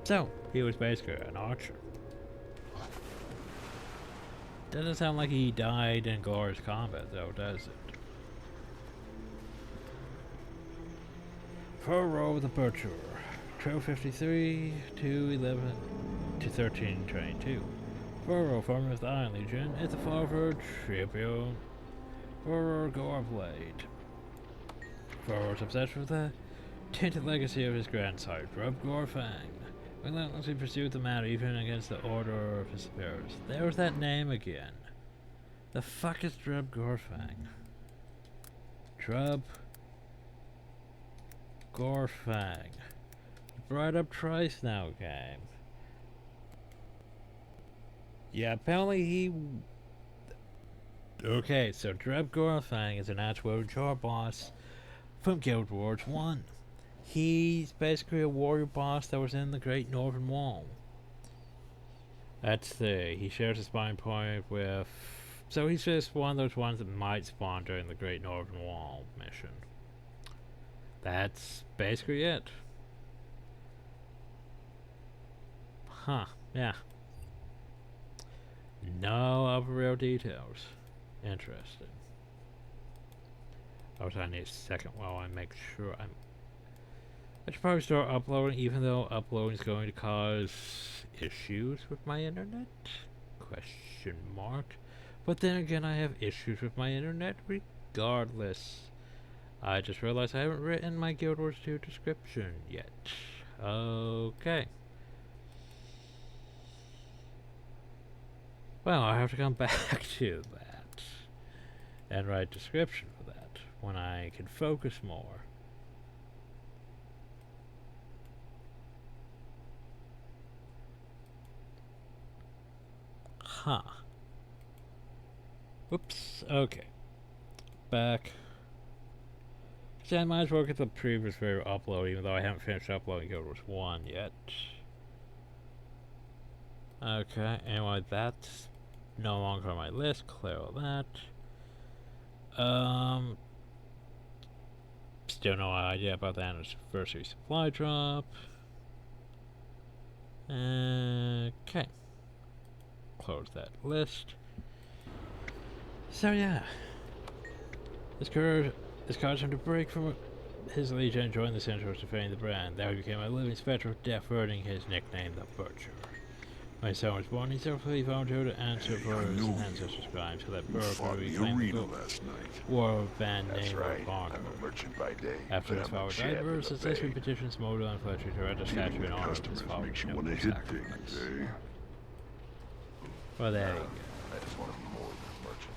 So, he was basically an archer. Doesn't sound like he died in glorious combat, though, does it? Furrow the Butcher, 1253 to 11 to 1322. Furrow, former of the Iron Legion, is the father tribune. Furrow Goreblade. Furrow's obsessed with the tinted legacy of his grandsire, Drub Gorfang. Relentlessly pursued the matter even against the order of his superiors. There's that name again. The fuck is Drub Gorfang? Drub Gorfang. Brought up twice now, game. Yeah, apparently he... Okay, so Drub Gorfang is an actual Charr boss from Guild Wars 1. He's basically a warrior boss that was in the Great Northern Wall. Let's see, he shares a spawn point with... So he's just one of those ones that might spawn during the Great Northern Wall mission. That's basically it. Huh, yeah. No other real details. Interesting. I need a second while I make sure I should probably start uploading, even though uploading is going to cause issues with my internet? Question mark. But then again, I have issues with my internet regardless. I just realized I haven't written my Guild Wars 2 description yet. Okay. Well, I have to come back to that and write description for that when I can focus more. Huh. Whoops. Okay. Back. See, I might as well get the previous video upload, even though I haven't finished uploading Guild Wars 1 yet. Okay, anyway, that's no longer on my list. Clear all that. Still no idea about the anniversary supply drop. Okay. Close that list. So yeah. This caused him to break from his legion and join the Centaurs defending the brand. That became a living spectre of death, earning his nickname, the Butcher. When his son was born, he selflessly volunteered to answer for his ancestors' crimes, so that Burke would reclaim the war band name of Barnum. After his father died, Burke successfully petitioned Smolder and Fletcher to erect a statue in honor of his father's noble sacrifice. Well, there you go. I just want to be more than a merchant.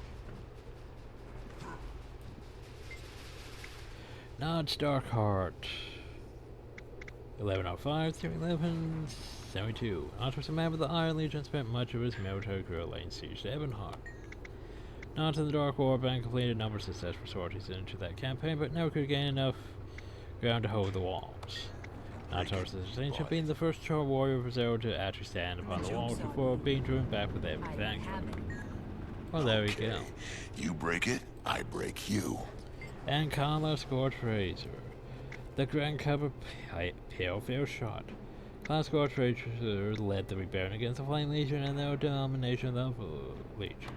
Nod's Darkheart. 1105 through 1172. Nod was a member of the Iron Legion, spent much of his military career laying siege to Ebonheart. Nod and the Dark Warband completed a number of successful sorties into that campaign, but never could gain enough ground to hold the walls. Nod towards the distinction being the first Charr warrior of Zero to actually stand upon the walls before being driven back with every vanguard. Well, there we go. You break it, I break you. And Carlos Gord Fraser. The Grand Cupboard Paleface shot. Class Gord Fraser led the rebellion against the Flame Legion and their domination of the Legions.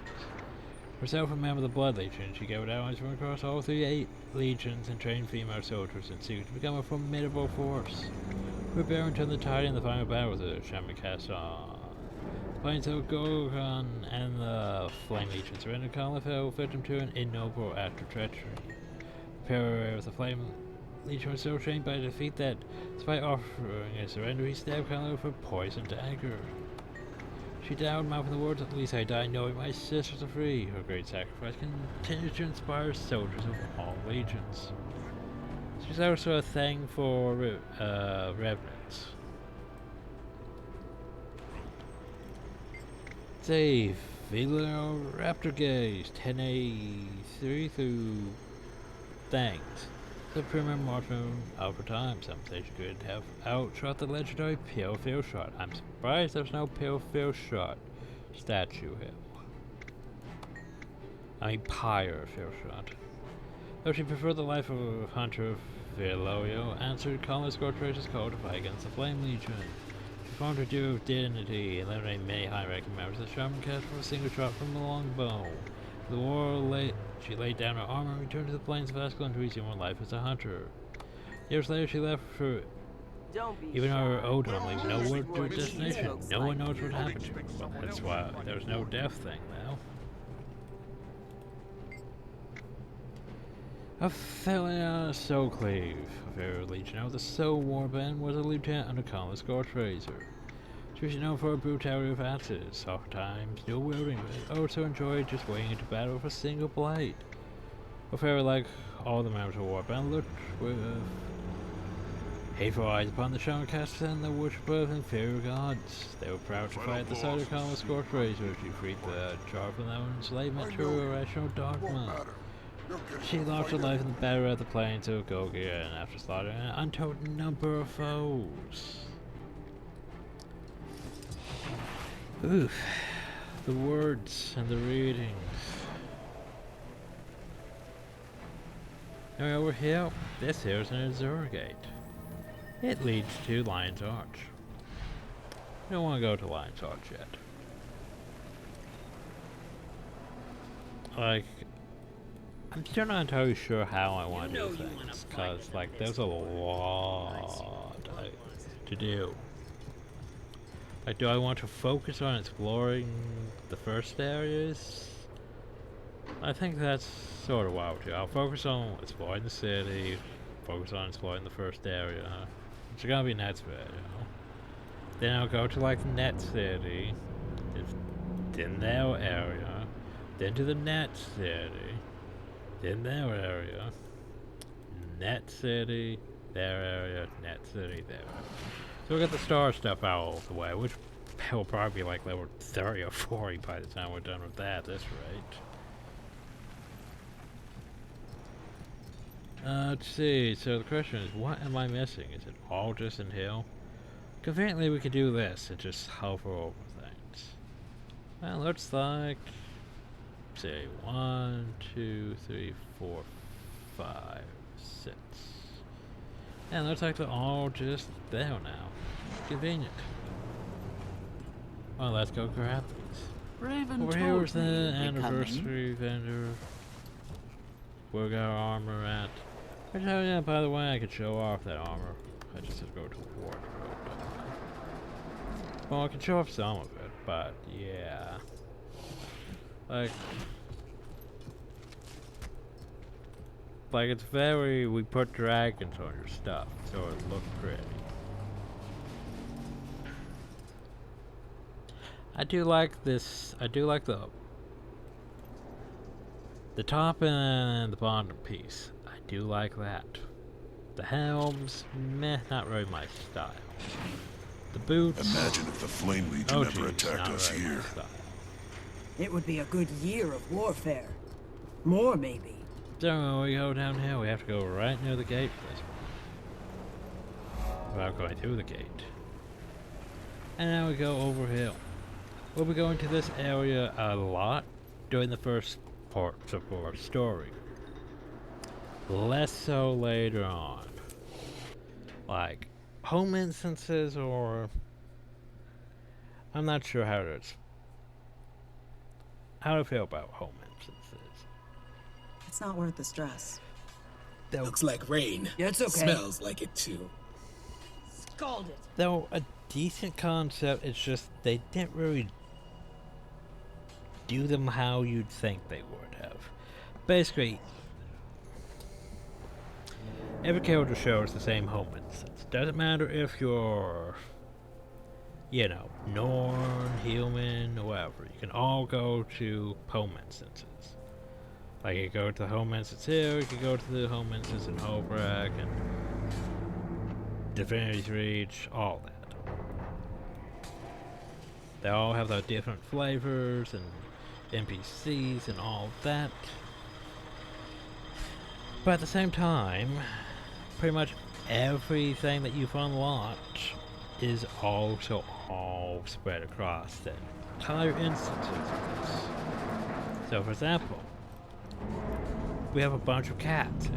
Herself a member of the Blood Legion, she gathered allies from across all 3 legions and trained female soldiers in seek to become a formidable force. Preparing to turn the tide in the final battle with the Shaman cast on. The plains of Gorgon and the Flame Legion surrendered. Colin fell victim to an ignoble act of treachery. The Emperor of the Flame Legion was so trained by defeat that, despite offering a surrender, he stabbed Colin with a poisoned dagger. She died, mouthing the words, "At least I die knowing my sisters are free." Her great sacrifice continues to inspire soldiers of all legions. She's also a thing for revenants. Save Velociraptor Gaze 10A3 through thanks. The premier marksman over time. Some say she could have outshot the legendary Pale Field Shot. I'm surprised there's no Pale Field Shot statue here. I mean, Pyre Field Shot. Though she preferred the life of a hunter, Veloio answered Colin's Scortrace's call to fight against the Flame Legion. She formed her duo of dignity, eliminating many high-ranking members of the Shaman cast from a single shot from the longbow. The war she laid down her armor and returned to the plains of Escalon to resume her life as a hunter. Years later, she left for even her old home, leaving no word to her destination. No one knows what happened to her. Well, that's why there's no death thing now. Ophelia Soulcleave, a very legion of the Soul Warband, was a lieutenant under Colin Scortracer. She was known for her brutality of axes, oftentimes dual wielding, but also enjoyed just wading into battle with a single blade. Ophelia, like all the members of the Warband, looked with hateful eyes upon the Shaman casters and the worship of inferior gods. They were proud to fight at the side of Colin Scortracer. She freed the Charr from their enslavement to a rational dogma. She lost her life in the battle at the plains of Gogia, and after slaughtering an untold number of foes. Oof. The words and the readings. Now over here, this here is an Azura Gate. It leads to Lion's Arch. I don't want to go to Lion's Arch yet. Like, I'm still not entirely sure how I want to do things, because, like, there's a lot to do. Like, do I want to focus on exploring the first areas? I think that's sort of what I'll do. I'll focus on exploring the city, focus on exploring the first area, which is gonna be Net's video. Then I'll go to, like, Net City, then their area, then to the Net City, then their area, Net City, their area, Net City, their area. So we'll get the star stuff out of the way, which will probably be like level 30 or 40 by the time we're done with that, at this rate. Let's see, so the question is, what am I missing? Is it all just in hill? Conveniently we can do this and just hover over things. Well, looks like, say, 1, 2, 3, 4, 5, 6. And looks like they're all just there now. Convenient. Well, let's go grab these. Raven Over here is the anniversary vendor. Where we got our armor at. Which, oh yeah, by the way, I could show off that armor. I just have to go to the wardrobe. Well, I can show off some of it, but yeah. Like it's very, we put dragons on your stuff, so it looks pretty. I do like this, I do like the top and the bottom piece. I do like that. The helms, meh, not really my style. The boots. Imagine if the Flame Legion ever attacked us here. It would be a good year of warfare. More, maybe. So when we go down here, we have to go right near the gate for this one. Without going through the gate. And now we go over here. We'll be going to this area a lot during the first parts of our story. Less so later on. Like, home instances or... I'm not sure how to feel about home instances. substances. It's not worth the stress. Looks like rain. Yeah, it's okay. Smells like it too. Scalded. Though a decent concept, it's just they didn't really do them how you'd think they would have. Basically, every character shows the same home instance. Doesn't matter if you're, you know, Norn, human, whatever. You can all go to home instances. Like, you go to the home instance here, you can go to the home instance in Hobrak and Divinity's Reach, all that. They all have their different flavors and NPCs and all that. But at the same time, pretty much everything that you've unlocked is also all spread across the entire instances of this. So for example, we have a bunch of cats here.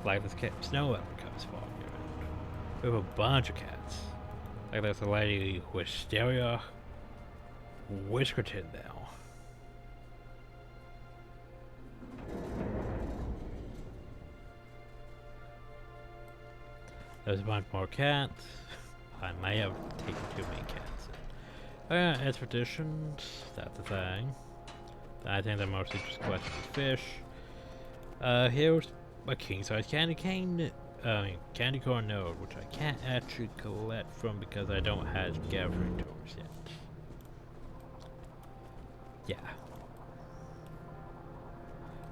Like this cat Snow Leprechaun's following you around. We have a bunch of cats. Like there's a lady Wisteria Whiskerton now. There's a bunch more cats. I may have taken too many cats. Expeditions, that's the thing. I think they're mostly just collecting fish. Here's a king-size candy corn node, which I can't actually collect from because I don't have gathering tools yet.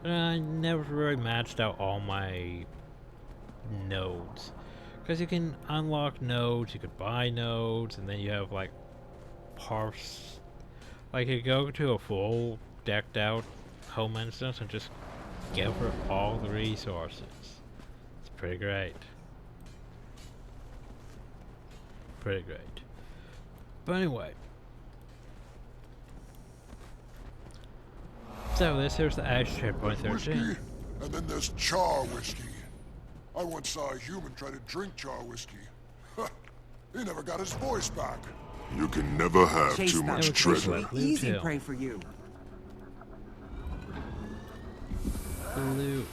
Yeah. I never really matched out all my nodes. Because you can unlock nodes, you could buy nodes, and then you have like parse. Like you go to a full decked out home instance and just give her all the resources. It's pretty great. Pretty great. But anyway. So this here's the Ash Checkpoint 13. Whiskey, and then there's Charr whiskey. I once saw a human try to drink Charr whiskey. He never got his voice back. You can never have Chase too that much would treasure. be easy prey for you. Loot.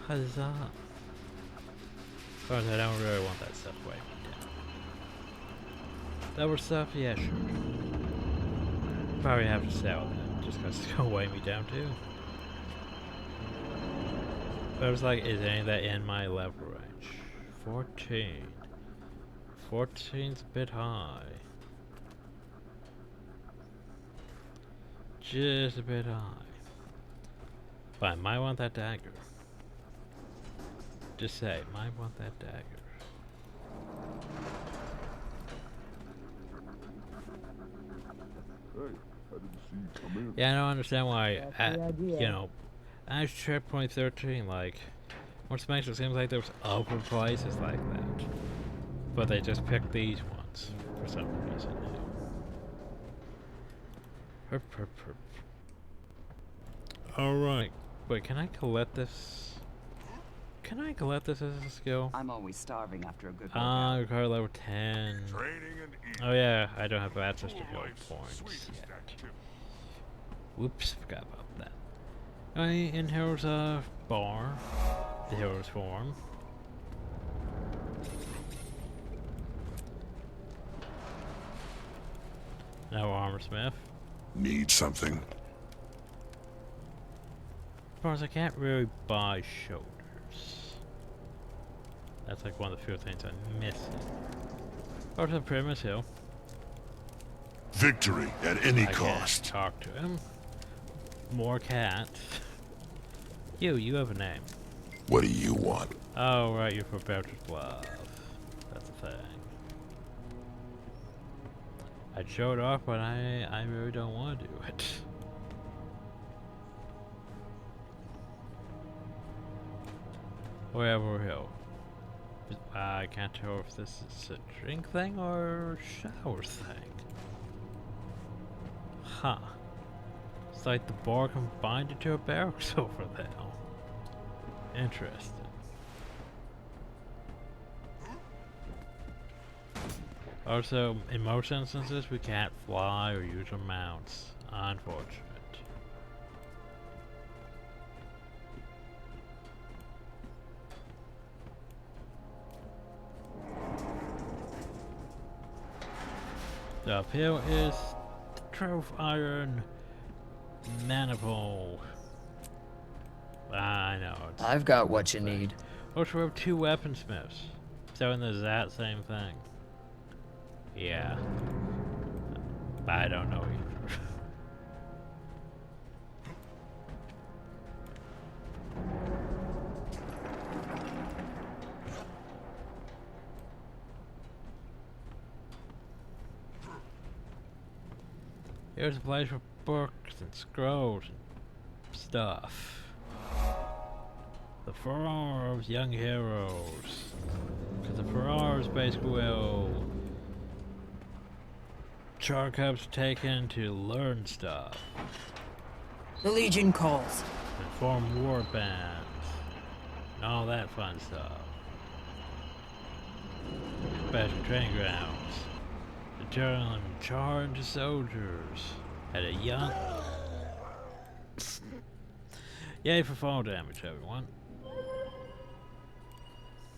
Huzzah. Of course, I don't really want that stuff way down. That was stuff, yeah, sure. Probably have to sell that, just because it's gonna weigh me down too. But I was like, is any of that in my level range? 14. 14's a bit high. Just a bit high. But I might want that dagger. Just say, might want that dagger. Yeah, I don't understand why, you know, Ash Checkpoint 13, like, what makes it seems like there's other places like that. But they just picked these ones for some reason. Herp, herp, herp. Alright, wait, can I collect this? Can I collect this as a skill? I'm always starving after a good workout. Require level 10. Oh yeah, I don't have access to health points yet. Whoops, forgot about that. Alright, and here's a bar. The hero's form. No armor smith. Need something? Of course, I can't really buy shoulders. That's like one of the few things I'm missing. Go to the Primus Hill. Victory at any I cost. Can't talk to him. More cats. You have a name. What do you want? Oh, right, you're from Belcher's Bluff. That's a thing. I'd show it off, but I really don't want to do it. Wherever Hill. I can't tell if this is a drink thing or a shower thing. Huh. It's like the bar combined into a barracks over there. Interesting. Also, in most instances, we can't fly or use our mounts. Unfortunate. The uphill is the Trove Iron Manifold. I know. I've got what you need. Also, we have 2 weaponsmiths. So, and there's that same thing. Yeah. I don't know either. Here's a place for books and scrolls and stuff. The Farrar's young heroes. Because the Farrar's basically will Charr Cubs taken to learn stuff. The Legion calls. And form war bands. And all that fun stuff. Special training grounds. To turn Charr into soldiers. At a young... Yay for fall damage, everyone.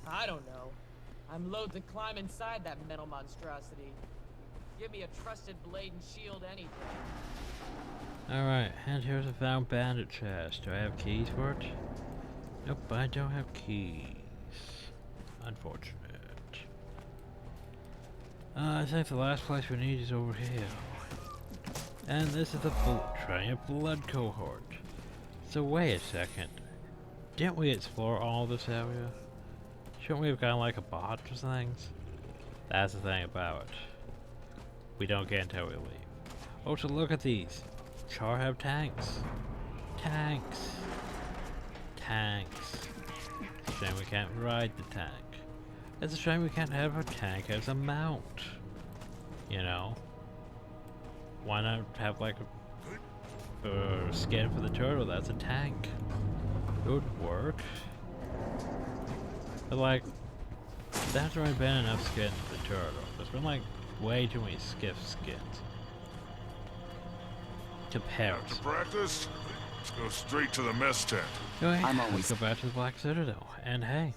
I don't know. I'm loath to climb inside that metal monstrosity. Give me a trusted blade and shield anything. Alright, and here's a found bandit chest. Do I have keys for it? Nope, I don't have keys. Unfortunate. I think the last place we need is over here. And this is the Triumph Blood Cohort. So wait a second. Didn't we explore all this area? Shouldn't we have gotten like a bunch of things? That's the thing about it. We don't get until we leave. Oh, so look at these. Charr have tanks. Tanks. Tanks. It's a shame we can't ride the tank. It's a shame we can't have a tank as a mount. You know? Why not have like a skin for the turtle that's a tank? It would work. But like, there hasn't really been enough skins for the turtle. There's been like way too many skiff skins. Comparison. After practice, let's go straight to the mess tent. Anyway, let's go back to the Black Citadel. And hey,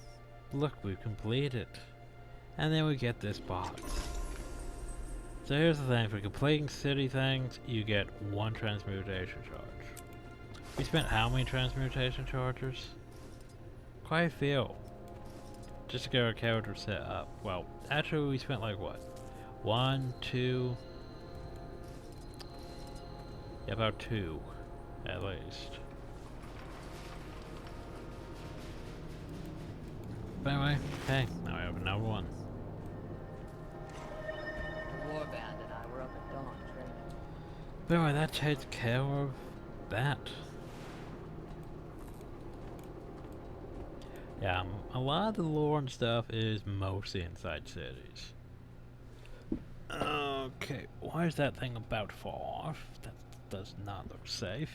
look, we've completed. And then we get this box. So here's the thing, for completing city things, you get 1 transmutation charge. We spent how many transmutation charges? Quite a few. Just to get our character set up. Well, actually we spent like what? 1, 2... Yeah, about 2, at least. But anyway, hey, now we have another one. Warband and I were up at dawn training. But anyway, that takes care of that. Yeah, a lot of the lore and stuff is mostly inside cities. Okay, why is that thing about to fall off? That does not look safe.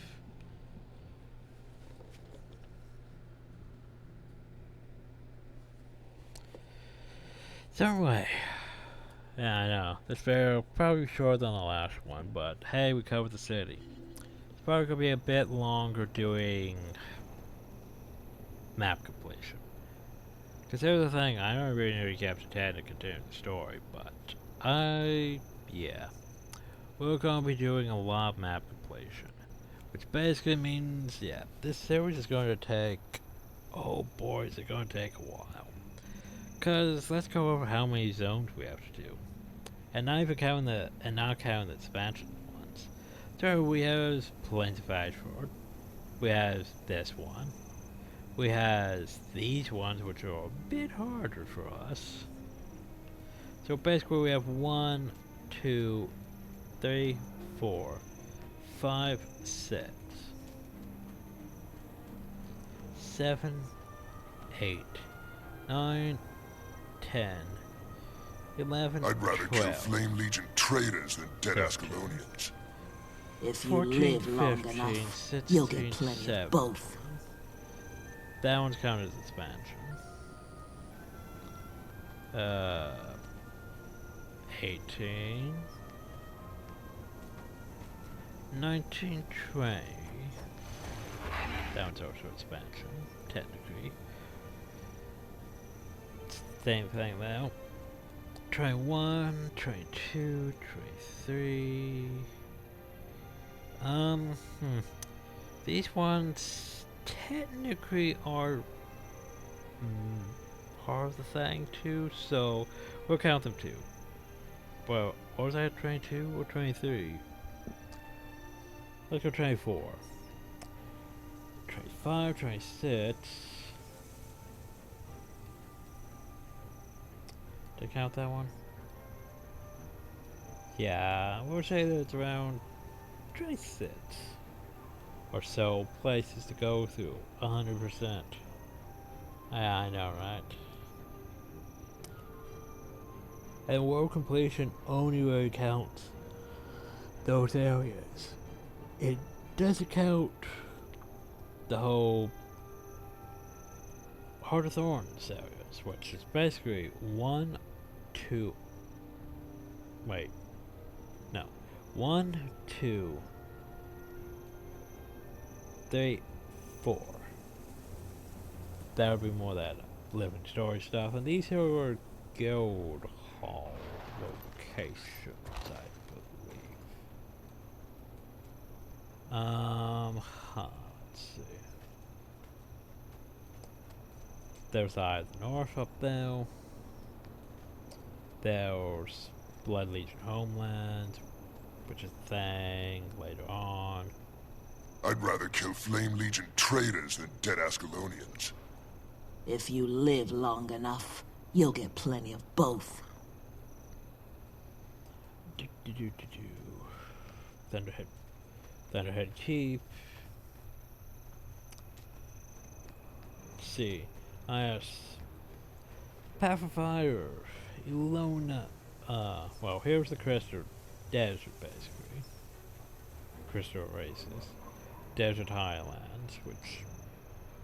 So anyway, yeah, I know, this video probably shorter than the last one, but hey, we covered the city. It's probably gonna be a bit longer doing map completion. Because here's the thing, I don't really need to get up to 10 to continue the story, but yeah. We're gonna be doing a lot of map completion. Which basically means, yeah, this series is going to take, oh boy, is it going to take a while. Because let's go over how many zones we have to do. And not even counting the, expansion ones. So we have Plains of Ashford. We have this one. We have these ones which are a bit harder for us. So basically we have 1, 2, 3, 4, 5, 6, 7, 8, 9, 10, 11, I'd rather 12, kill Flame Legion traitors than dead 13, Ascalonians. If you 14, live long 15, enough, 16, you'll get plenty 7. of both. That one's counted as expansion. 18, 19, 20. That one's also expansion, technically. Same thing though. 21, 22, 23. These ones technically are part of the thing too, so we'll count them too. Well, what was that, 22 or 23? Let's go 24. 25, 26. Did I count that one? Yeah, we'll say that it's around 26 or so places to go through. 100%. Yeah, I know, right? And world completion only really counts those areas. It doesn't count the whole Heart of Thorns areas, which is basically 1, 2. Wait. No. 1, 2, 3, 4. That would be more that living story stuff, and these here are guild hall locations, I believe. Let's see. There's Eye of the North up there. There's Blood Legion Homeland, which is a thing later on. I'd rather kill Flame Legion traitors than dead Ascalonians. If you live long enough, you'll get plenty of both. Thunderhead Keep. Let's see. Yes. Path of Fire. Ilona. Well, here's the Crystal Desert, basically. Crystal Oasis. Desert Highlands, which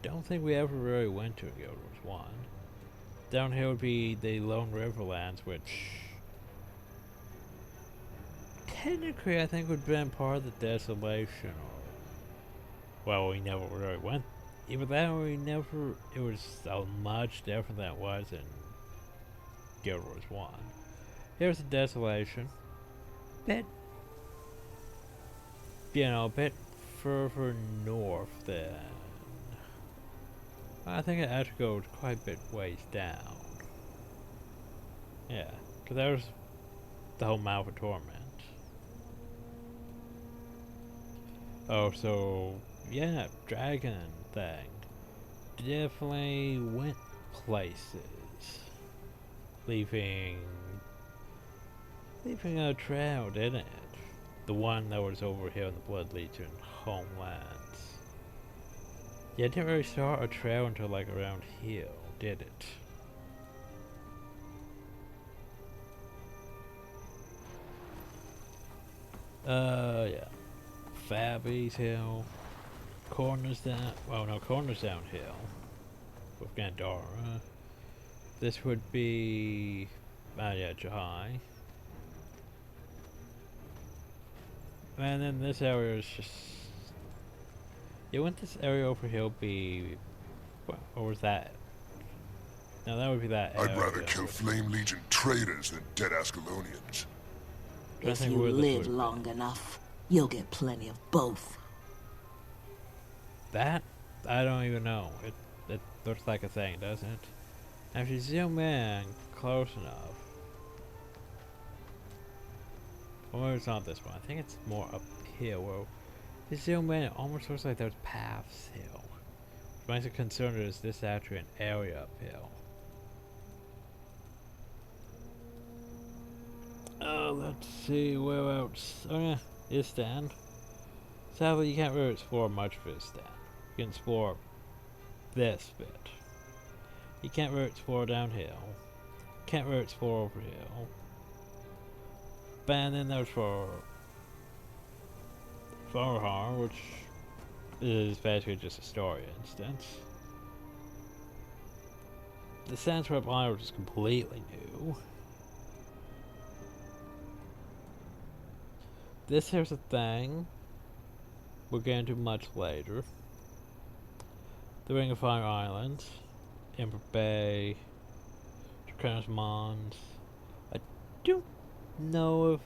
don't think we ever really went to in Guild Wars 1. Down here would be the Lone Riverlands, which technically I think would have been part of the Desolation, or well, we never really went. Even that, we never. It was so much different than it was in Guild Wars 1. Here's the Desolation. Bit, a bit further north than. I think it actually goes quite a bit ways down. Yeah, because there's the whole Mouth of Torment. Oh, so yeah, dragon thing. Definitely went places. Leaving a trail, didn't it? The one that was over here in the Blood Legion homelands. Yeah, it didn't really start a trail until like around here, did it? Yeah. Fabby's Hill. Corners down. Well, no, Corners downhill. With Gandara. This would be. Yeah, Jahai. And then this area is just. Yeah, wouldn't this area over here be. What was that? No, that would be that area. I'd rather kill Flame Legion traitors than dead Ascalonians. If you live long enough, you'll get plenty of both. That? I don't even know. It looks like a thing, doesn't it? Now if you zoom in close enough. Well, it's not this one. I think it's more up here. Well, if you zoom in, it almost looks like there's paths here. Which makes it concerned is this actually an area uphill. Let's see, where else? Oh yeah, Istan. Sadly, you can't really explore much of Istan. You can explore this bit. You can't really explore downhill. Can't really explore over here. And then there's for Farhar, which is basically just a story instance. The Sandstorm Island is completely new. this here's a thing we'll get into much later. The Ring of Fire Islands, Ember Bay, Draconis Mons. I don't know if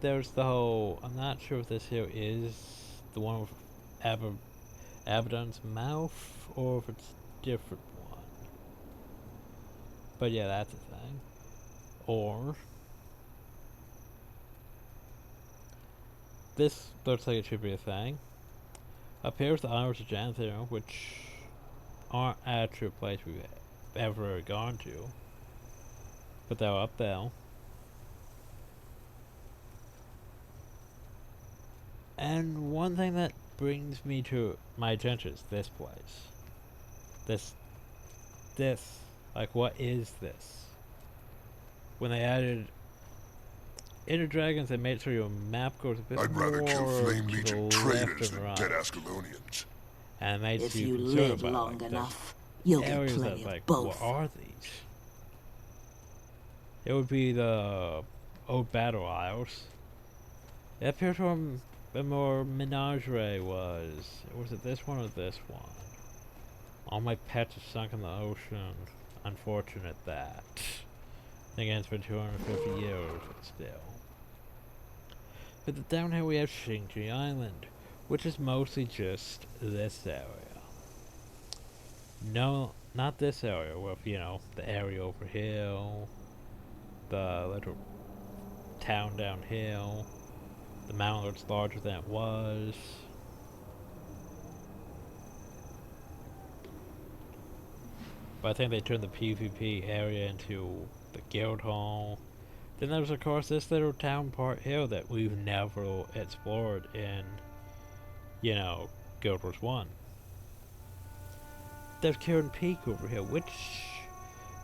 there's the whole... I'm not sure if this here is the one with Abaddon's Mouth, or if it's a different one. But yeah, that's a thing. Or... this looks like it should be a thing. Up here is the Isles of Janther, which aren't actually a place we've ever gone to. But they're up there. And one thing that brings me to my attention is this place. This. Like, what is this? When they added Inner Dragons, they made sure your map goes a bit I'd more rather kill Flame to Legion the traitors left than and right. dead Ascalonians. And it makes If you you concerned live about, long like, enough, you'll get areas that, plenty like, of both. what are these? It would be the old Battle Isles. It appears from the more Menagerie was it this one or this one? All my pets are sunk in the ocean. Unfortunate that. I think it's been 250 years, but still. But down here we have Xingji Island, which is mostly just this area. No, not this area with, you know, the area over here, the little town downhill, the mountain that's larger than it was. But I think they turned the PvP area into the guild hall. Then there's of course this little town part here that we've never explored in, you know, Guild Wars 1. There's Kieran Peak over here, which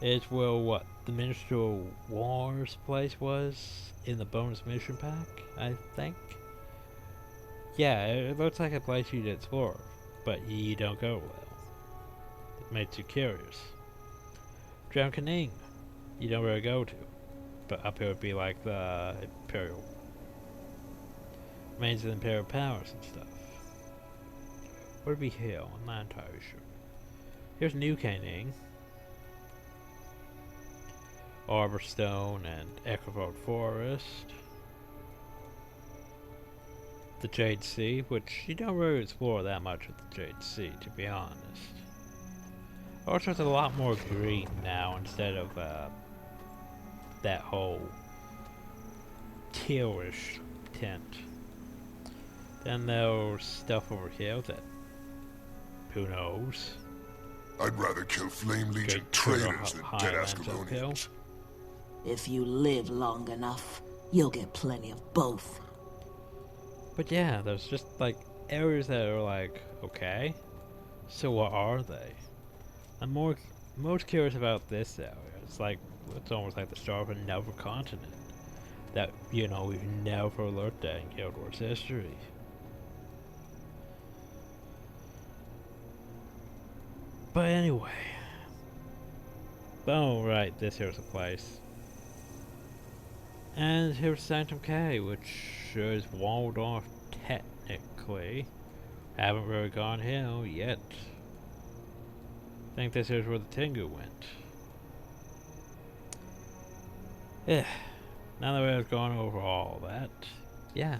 is where, what, the Minstrel Wars place was in the bonus mission pack, I think? Yeah, it looks like a place you'd explore, but you don't go well. It makes you curious. Drown Canning, you don't really go to, but up here would be like the Imperial, remains of the Imperial Powers and stuff. What would be here? I'm not entirely sure. Here's New Canning, Arborstone and Echovold Forest. The Jade Sea, which you don't really explore that much of the Jade Sea, to be honest. Also, it's a lot more green now instead of that whole tealish tint. Then there's stuff over here that, who knows? I'd rather kill Flame Legion traitors than dead Ascalonians. If you live long enough, you'll get plenty of both. But yeah, there's just like areas that are like, okay, so what are they? I'm most curious about this area. It's like, it's almost like the start of another continent that, you know, we've never looked at in Guild Wars history. But anyway, oh right, this here's a place. And here's Sanctum K, which is walled off technically. Haven't really gone here yet. I think this is where the Tengu went. Yeah, now that we've gone over all that, yeah,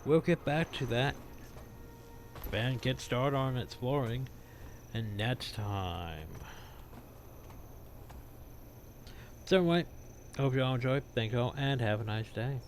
we'll get back to that and get started on exploring and next time. So anyway, hope you all enjoyed, thank you all, and have a nice day.